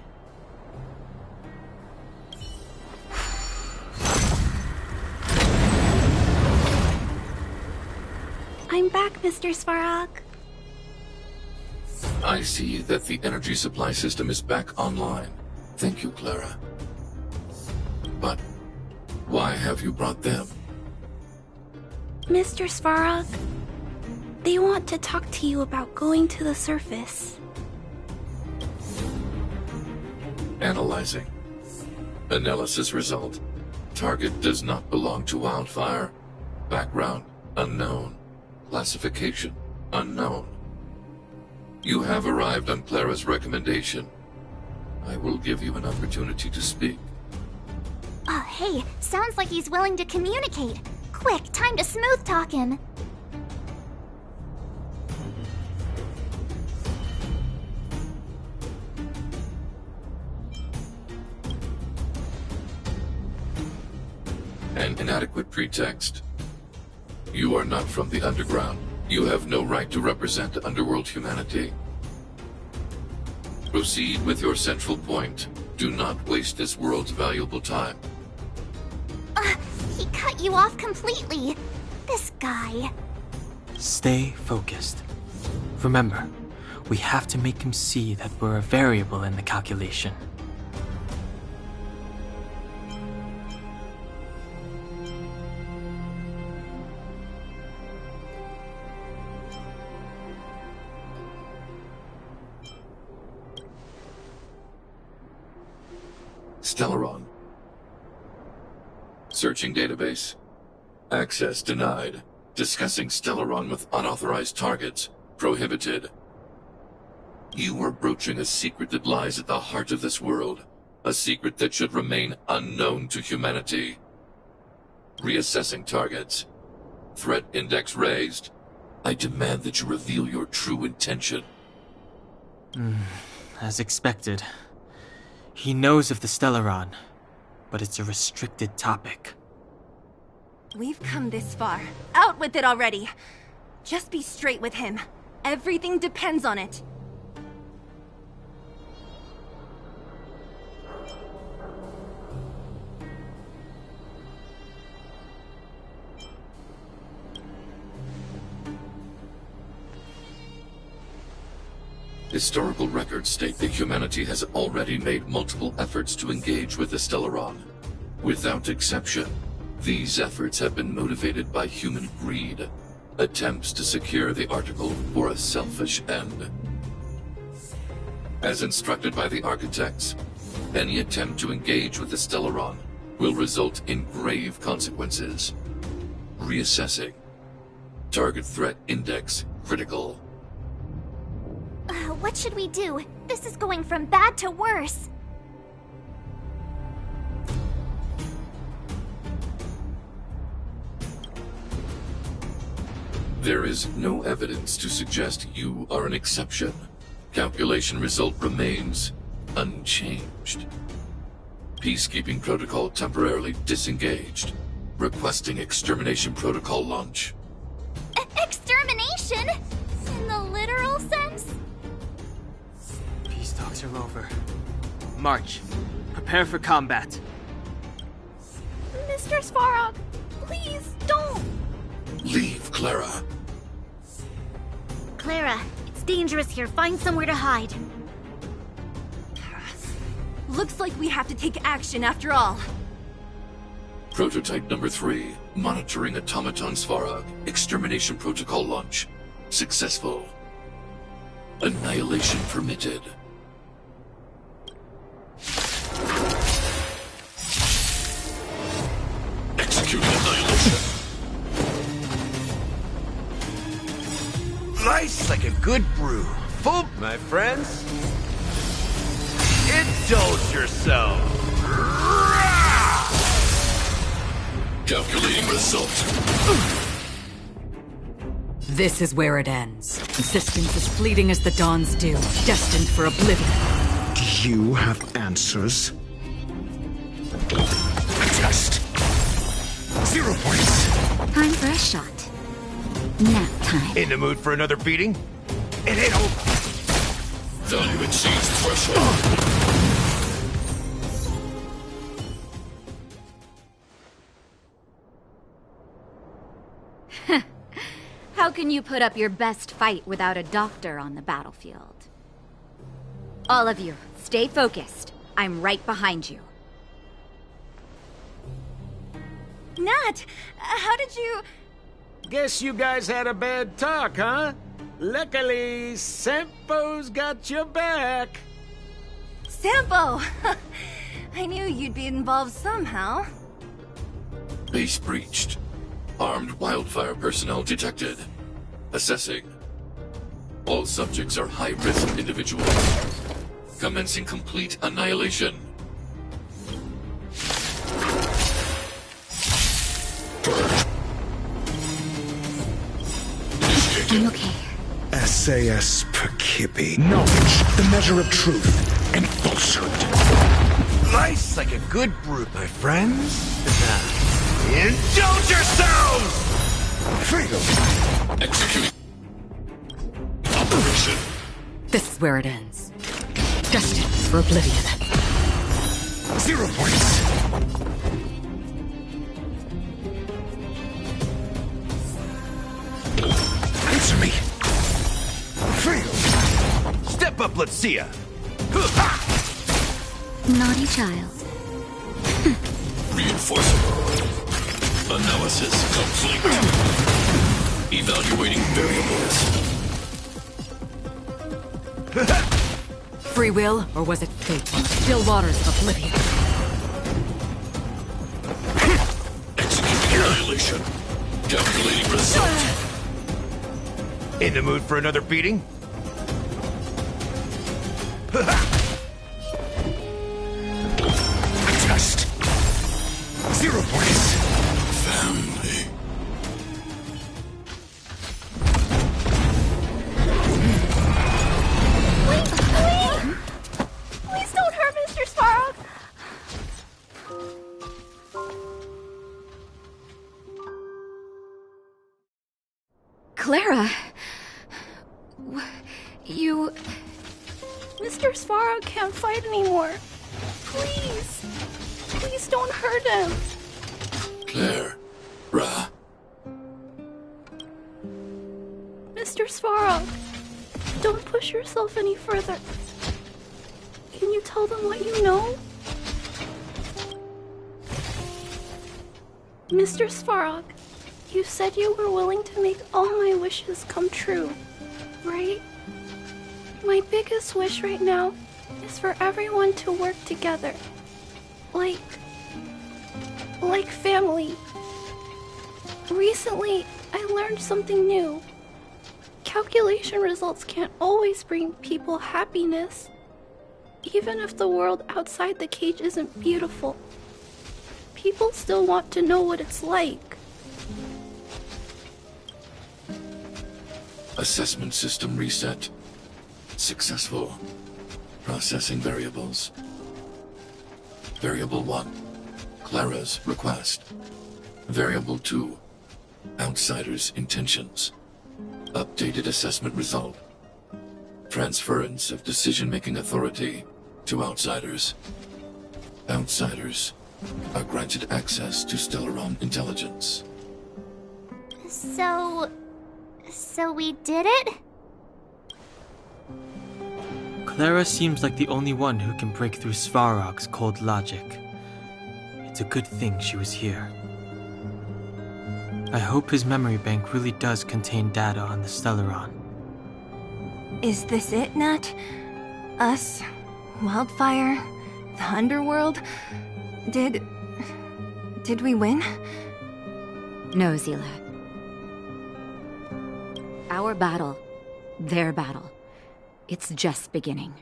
I'm back, Mr. Svarog. I see that the energy supply system is back online. Thank you, Clara. But why have you brought them? Mr. Svarog, they want to talk to you about going to the surface. Analyzing. Analysis result. Target does not belong to Wildfire. Background unknown. Classification unknown. You have arrived on Clara's recommendation. I will give you an opportunity to speak. Oh, hey, sounds like he's willing to communicate. Quick, time to smooth talk him. inadequate pretext. You are not from the underground. You have no right to represent underworld humanity. Proceed with your central point. Do not waste this world's valuable time. He cut you off completely. This guy. Stay focused. Remember, we have to make him see that we're a variable in the calculation. Stellaron. Searching database. Access denied. Discussing Stellaron with unauthorized targets. Prohibited. You are broaching a secret that lies at the heart of this world. A secret that should remain unknown to humanity. Reassessing targets. Threat index raised. I demand that you reveal your true intention. As expected. He knows of the Stellaron, but it's a restricted topic. We've come this far. Out with it already! Just be straight with him. Everything depends on it. Historical records state that humanity has already made multiple efforts to engage with the Stellaron. Without exception, these efforts have been motivated by human greed, attempts to secure the article for a selfish end. As instructed by the architects, any attempt to engage with the Stellaron will result in grave consequences. Reassessing. Target threat index critical. What should we do? This is going from bad to worse. There is no evidence to suggest you are an exception. Calculation result remains unchanged. Peacekeeping protocol temporarily disengaged. Requesting extermination protocol launch. Extermination? In the literal sense? Peace talks are over. March. Prepare for combat. Mr. Svarog, please don't! Leave, Clara. Clara, it's dangerous here. Find somewhere to hide. Looks like we have to take action after all. Prototype number 3. Monitoring automaton Svarog. Extermination protocol launch. Successful. Annihilation permitted. Execute annihilation. Nice like a good brew. Full, my friends. Indulge yourself. Calculating result. This is where it ends. Insistence as fleeting as the dawn's dew, destined for oblivion. Do you have answers? Test. 0 points. Time for a shot. Nap time. In the mood for another beating? It ain't over. Value exceeds threshold. How can you put up your best fight without a doctor on the battlefield? All of you, stay focused. I'm right behind you. Nat, how did you... Guess you guys had a bad talk, huh? Luckily, Sampo's got your back. Sampo! I knew you'd be involved somehow. Base breached. Armed wildfire personnel detected. Assessing. All subjects are high-risk individuals. Commencing complete annihilation. I'm okay. SAS Perkipi. Knowledge, the measure of truth and falsehood. Nice like a good brew, my friends. Indulge yourselves! Freedom! Executing operation. This is where it ends. Destined for oblivion. 0 points! Answer me! Freedom! Step up, let's see ya! Naughty child. Reinforcement. Analysis complete. Evaluating variables. Free will, or was it fate? Still waters of oblivion. Executing annihilation. Calculating result. In the mood for another beating? Just 0 points. Family. Please don't hurt Mr. Svarog! Clara... You... Mr. Svarog can't fight anymore. Please. Please don't hurt him. Claire. Ra. Mr. Svarog, don't push yourself any further. Can you tell them what you know? Mr. Svarog, you said you were willing to make all my wishes come true, right? My biggest wish right now is for everyone to work together. Like family. Recently, I learned something new. Calculation results can't always bring people happiness. Even if the world outside the cage isn't beautiful, people still want to know what it's like. Assessment system reset. Successful. Processing variables. Variable 1. Clara's request. Variable 2. Outsider's intentions. Updated assessment result. Transference of decision-making authority to outsiders. Outsiders are granted access to Stellaron intelligence. So we did it? Clara seems like the only one who can break through Svarog's cold logic. It's a good thing she was here. I hope his memory bank really does contain data on the Stellaron. Is this it, Nat? Us? Wildfire? The Underworld? Did we win? No, Zila. Our battle, their battle, it's just beginning.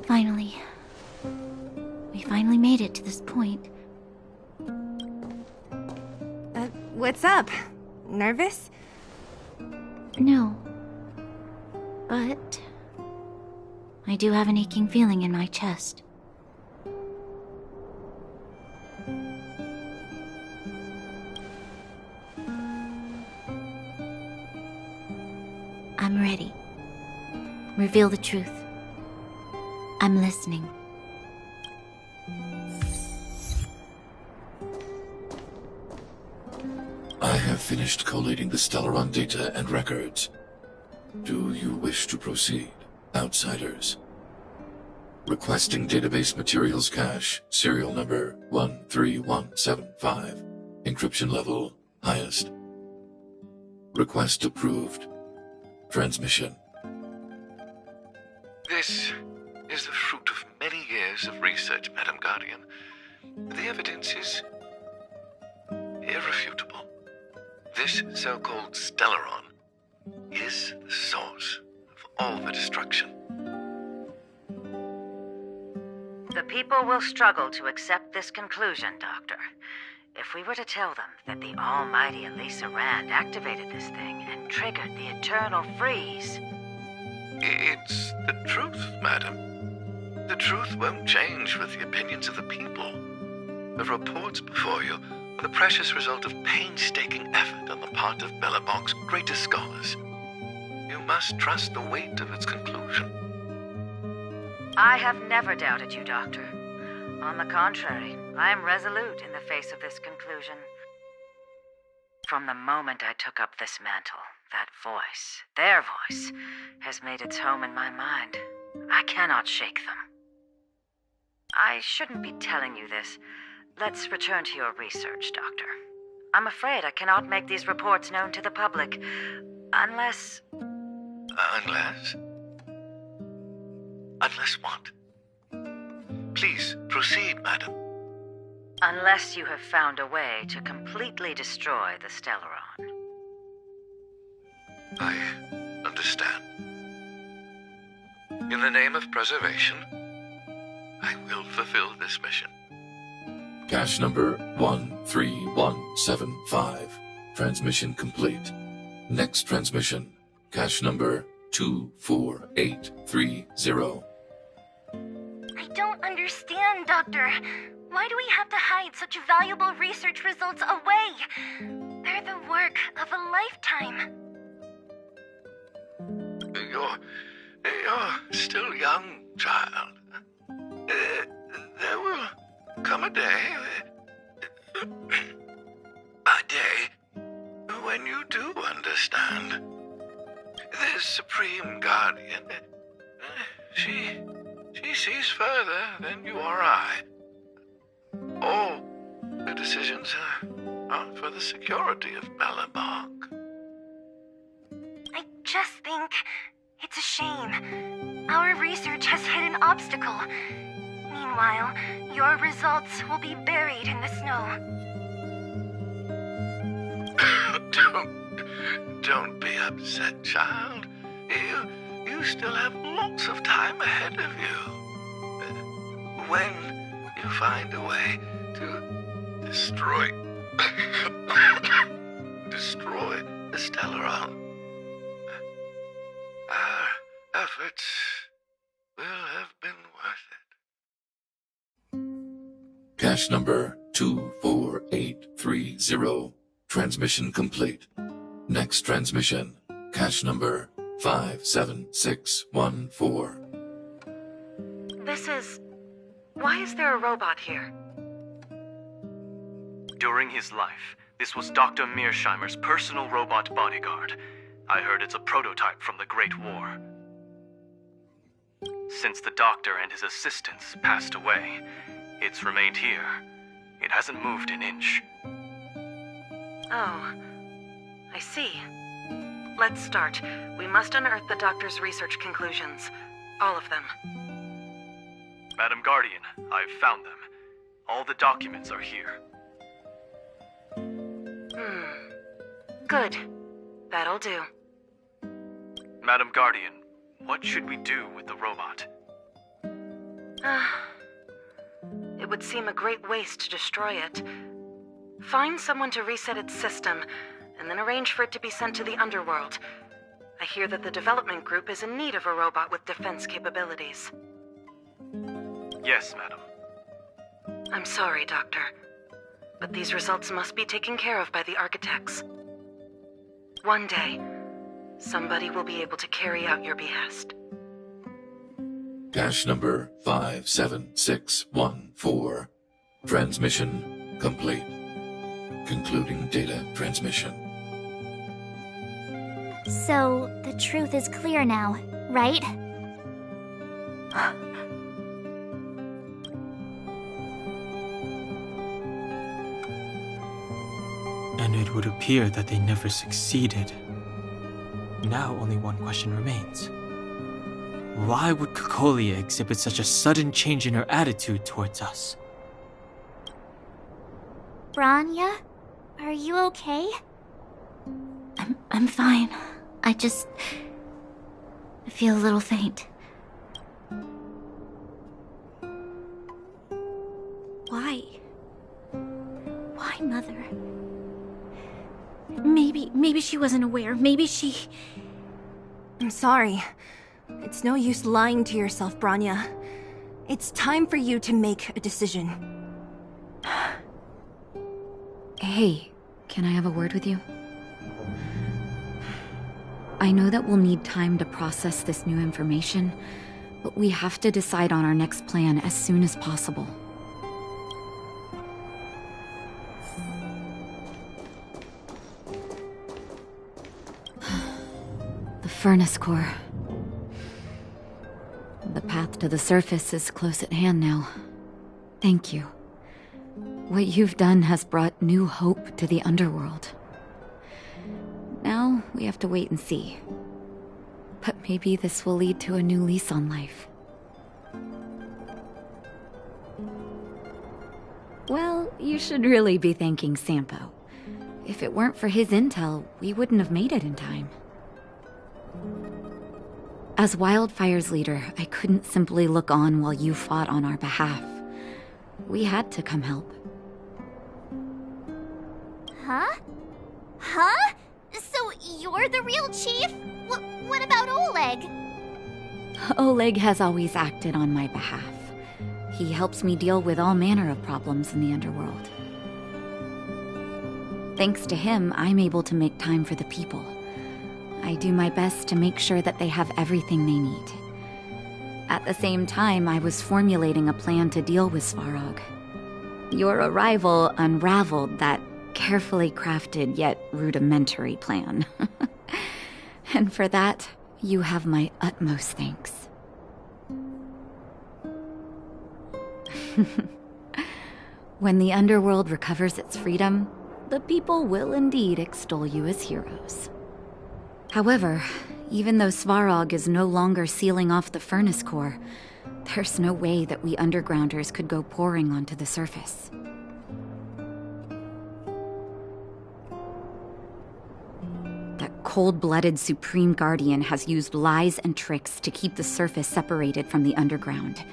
Finally. We finally made it to this point. What's up? Nervous? No. But I do have an aching feeling in my chest. I'm ready. Reveal the truth. I'm listening. I have finished collating the Stellaron data and records. Do you wish to proceed, outsiders? Requesting database materials cache, serial number 13175. Encryption level, highest. Request approved. Transmission. This is the fruit of many years of research, Madam Guardian. The evidence is irrefutable. This so-called Stellaron is the source of all the destruction. The people will struggle to accept this conclusion, Doctor. If we were to tell them that the almighty Elisa Rand activated this thing and triggered the eternal freeze... It's the truth, madam. The truth won't change with the opinions of the people. The reports before you are the precious result of painstaking effort on the part of Belobog's greatest scholars. You must trust the weight of its conclusion. I have never doubted you, Doctor. On the contrary, I am resolute in the face of this conclusion. From the moment I took up this mantle, that voice, their voice, has made its home in my mind. I cannot shake them. I shouldn't be telling you this. Let's return to your research, Doctor. I'm afraid I cannot make these reports known to the public, unless... Unless? Unless what? Please, proceed, madam. Unless you have found a way to completely destroy the Stellaron. I understand. In the name of preservation, I will fulfill this mission. Cache number 13175. Transmission complete. Next transmission. Cache number 24830. I don't understand, Doctor. Why do we have to hide such valuable research results away? They're the work of a lifetime. You're still young, child. There will come a day when you do understand. This Supreme Guardian, she sees further than you or I. All the decisions are for the security of Belobog. I just think it's a shame. Our research has hit an obstacle. Meanwhile, your results will be buried in the snow. Don't be upset, child. You still have lots of time ahead of you. When you find a way to destroy the Stellaron, our efforts will have been worth it. Cache number 24830. Transmission complete. Next transmission. Cache number 57614. This is... Why is there a robot here? During his life, this was Dr. Mearsheimer's personal robot bodyguard. I heard it's a prototype from the Great War. Since the doctor and his assistants passed away, it's remained here. It hasn't moved an inch. Oh, I see. Let's start. We must unearth the doctor's research conclusions. All of them. Madam Guardian, I've found them. All the documents are here. Good. That'll do. Madam Guardian, what should we do with the robot? It would seem a great waste to destroy it. Find someone to reset its system, and then arrange for it to be sent to the underworld. I hear that the development group is in need of a robot with defense capabilities. Yes, madam. I'm sorry, Doctor, but these results must be taken care of by the architects. One day, somebody will be able to carry out your behest. Cache number 57614. Transmission complete. Concluding data transmission. So, the truth is clear now, right? And it would appear that they never succeeded. Now only one question remains. Why would Cocolia exhibit such a sudden change in her attitude towards us? Branya? Are you okay? I'm fine. I feel a little faint. Why? Why mother. Maybe she wasn't aware. Maybe she... I'm sorry. It's no use lying to yourself, Branya. It's time for you to make a decision. Hey, can I have a word with you? I know that we'll need time to process this new information, but we have to decide on our next plan as soon as possible. The furnace core. The path to the surface is close at hand now. Thank you. What you've done has brought new hope to the underworld. Now, we have to wait and see. But maybe this will lead to a new lease on life. Well, you should really be thanking Sampo. If it weren't for his intel, we wouldn't have made it in time. As Wildfire's leader, I couldn't simply look on while you fought on our behalf. We had to come help. Huh? Huh? So you're the real chief? What about Oleg? Oleg has always acted on my behalf. He helps me deal with all manner of problems in the underworld. Thanks to him, I'm able to make time for the people. I do my best to make sure that they have everything they need. At the same time, I was formulating a plan to deal with Svarog. Your arrival unraveled that carefully crafted yet rudimentary plan. And for that, you have my utmost thanks. When the underworld recovers its freedom, the people will indeed extol you as heroes. However, even though Svarog is no longer sealing off the furnace core, there's no way that we undergrounders could go pouring onto the surface. That cold-blooded Supreme Guardian has used lies and tricks to keep the surface separated from the underground.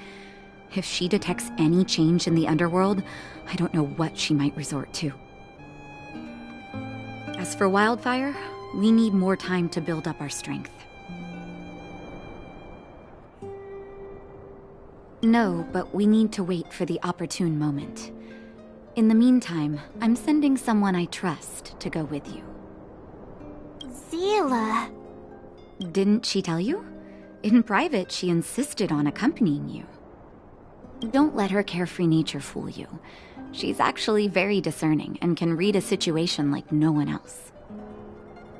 If she detects any change in the underworld, I don't know what she might resort to. As for Wildfire, we need more time to build up our strength. No, but we need to wait for the opportune moment. In the meantime, I'm sending someone I trust to go with you. Zila. Didn't she tell you? In private, she insisted on accompanying you. Don't let her carefree nature fool you. She's actually very discerning and can read a situation like no one else.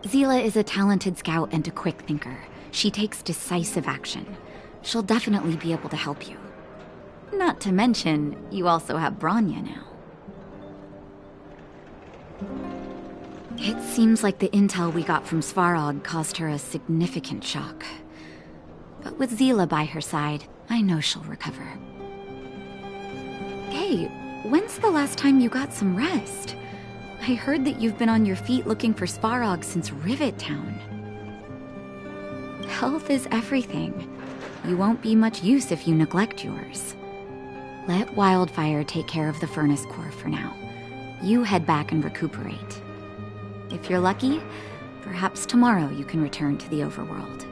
Zila is a talented scout and a quick thinker. She takes decisive action. She'll definitely be able to help you. Not to mention, you also have Branya now. It seems like the intel we got from Svarog caused her a significant shock. But with Zila by her side, I know she'll recover. Hey, when's the last time you got some rest? I heard that you've been on your feet looking for Svarog since Rivet Town. Health is everything. You won't be much use if you neglect yours. Let Wildfire take care of the furnace core for now. You head back and recuperate. If you're lucky, perhaps tomorrow you can return to the overworld.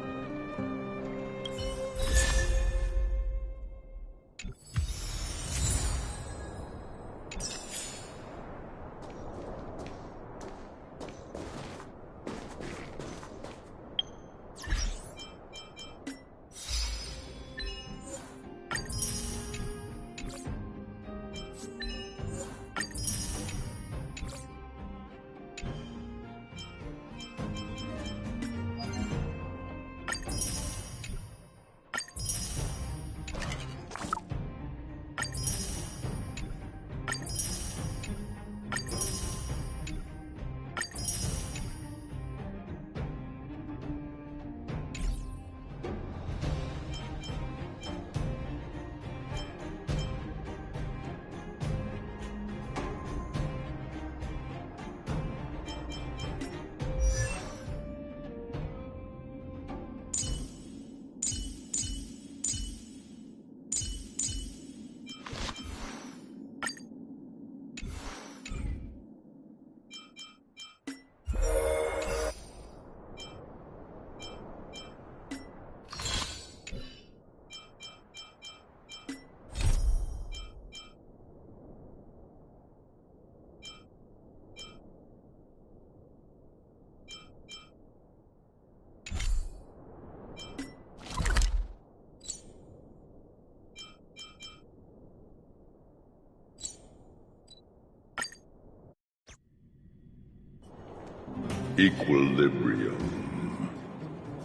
Equilibrium.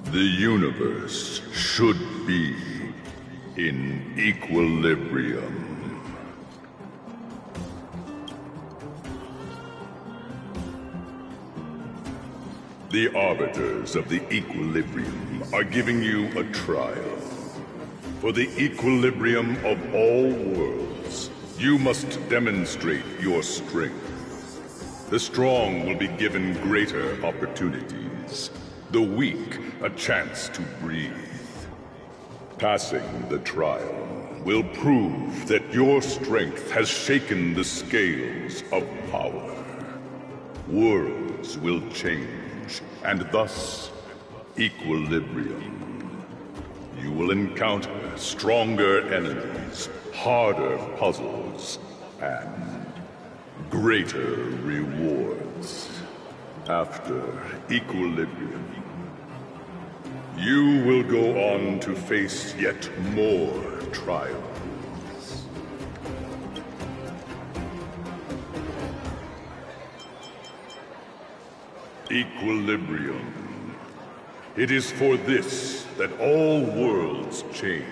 The universe should be in equilibrium. The arbiters of the equilibrium are giving you a trial. For the equilibrium of all worlds, you must demonstrate your strength. The strong will be given greater opportunities. The weak, a chance to breathe. Passing the trial will prove that your strength has shaken the scales of power. Worlds will change, and thus, equilibrium. You will encounter stronger enemies, harder puzzles, and greater rewards. After equilibrium, you will go on to face yet more trials. Equilibrium. It is for this that all worlds change.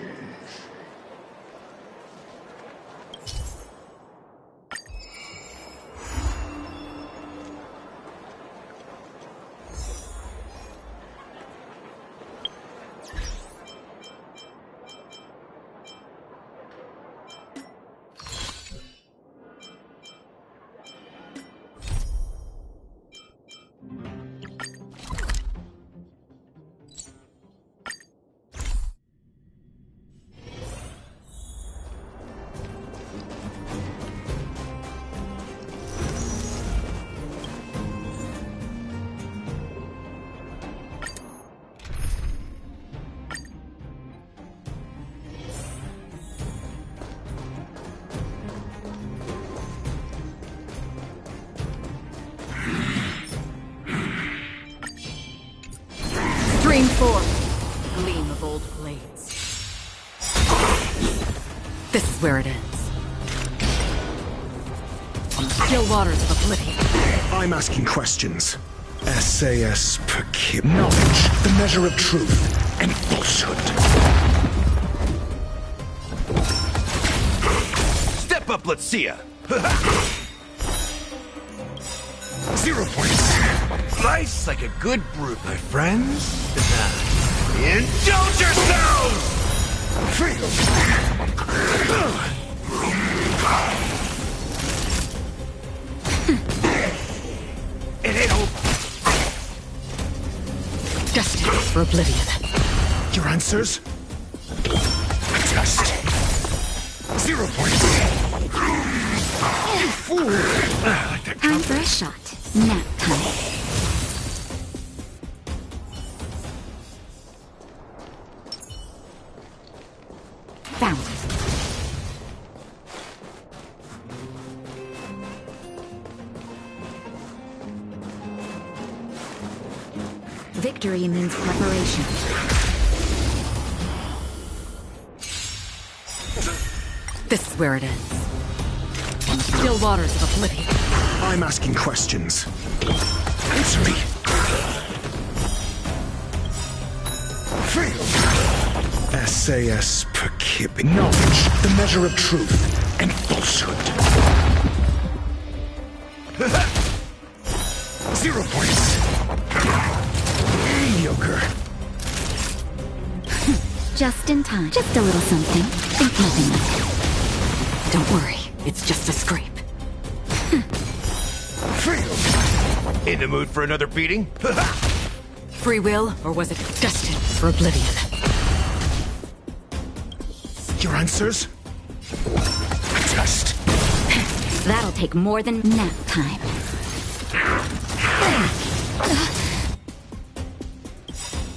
Stream forth, gleam of old blades. This is where it ends. On the still waters of oblivion. I'm asking questions. SAS per kib. Knowledge, the measure of truth and falsehood. Step up, let's see ya. 0 points. Slice like a good brew, my friends. Indulge yourselves! Fail. It ain't over. Destined for oblivion. Your answers? Test. 0 points. You fool. Time for a shot. Nap time. Found it. Victory means preparation. This is where it ends. On the still waters of oblivion. I'm asking questions. Answer me. Fail. SAS per kib. Knowledge, the measure of truth and falsehood. 0 points. Mediocre. Just in time. Just a little something. Think nothing of it. Don't worry, it's just a scrape. Fail. In the mood for another beating? Free will, or was it destined for oblivion? Your answers? Test. That'll take more than nap time.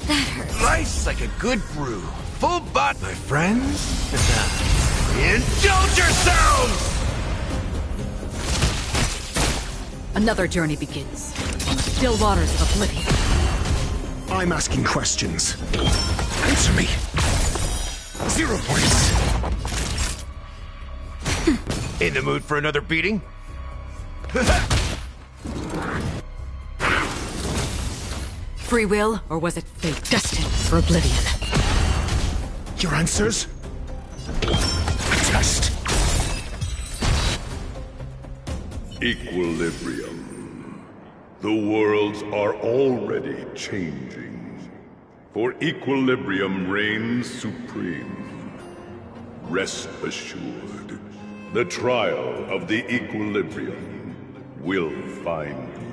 That hurts. Slice like a good brew. Full bot, my friends. Indulge yourselves! Another journey begins. On the still waters of oblivion. I'm asking questions. Answer me. 0 points. In the mood for another beating? Free will, or was it fate destined for oblivion? Your answers? A test. Equilibrium. The worlds are already changing. For equilibrium reigns supreme. Rest assured, the trial of the equilibrium will find you.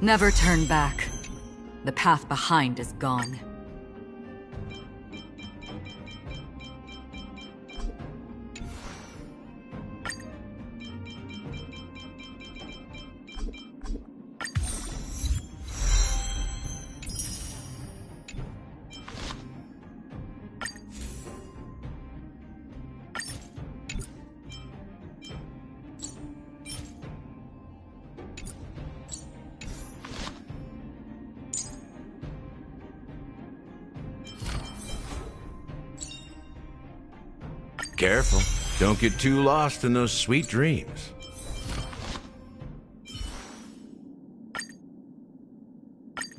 Never turn back. The path behind is gone. Careful. Don't get too lost in those sweet dreams.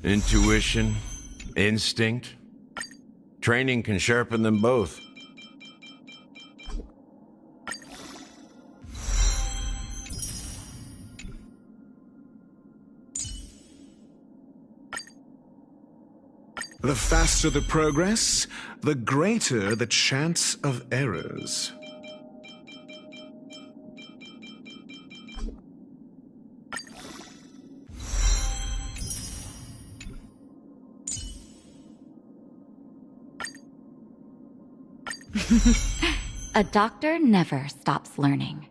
Intuition, instinct. Training can sharpen them both. The faster the progress, the greater the chance of errors. A doctor never stops learning.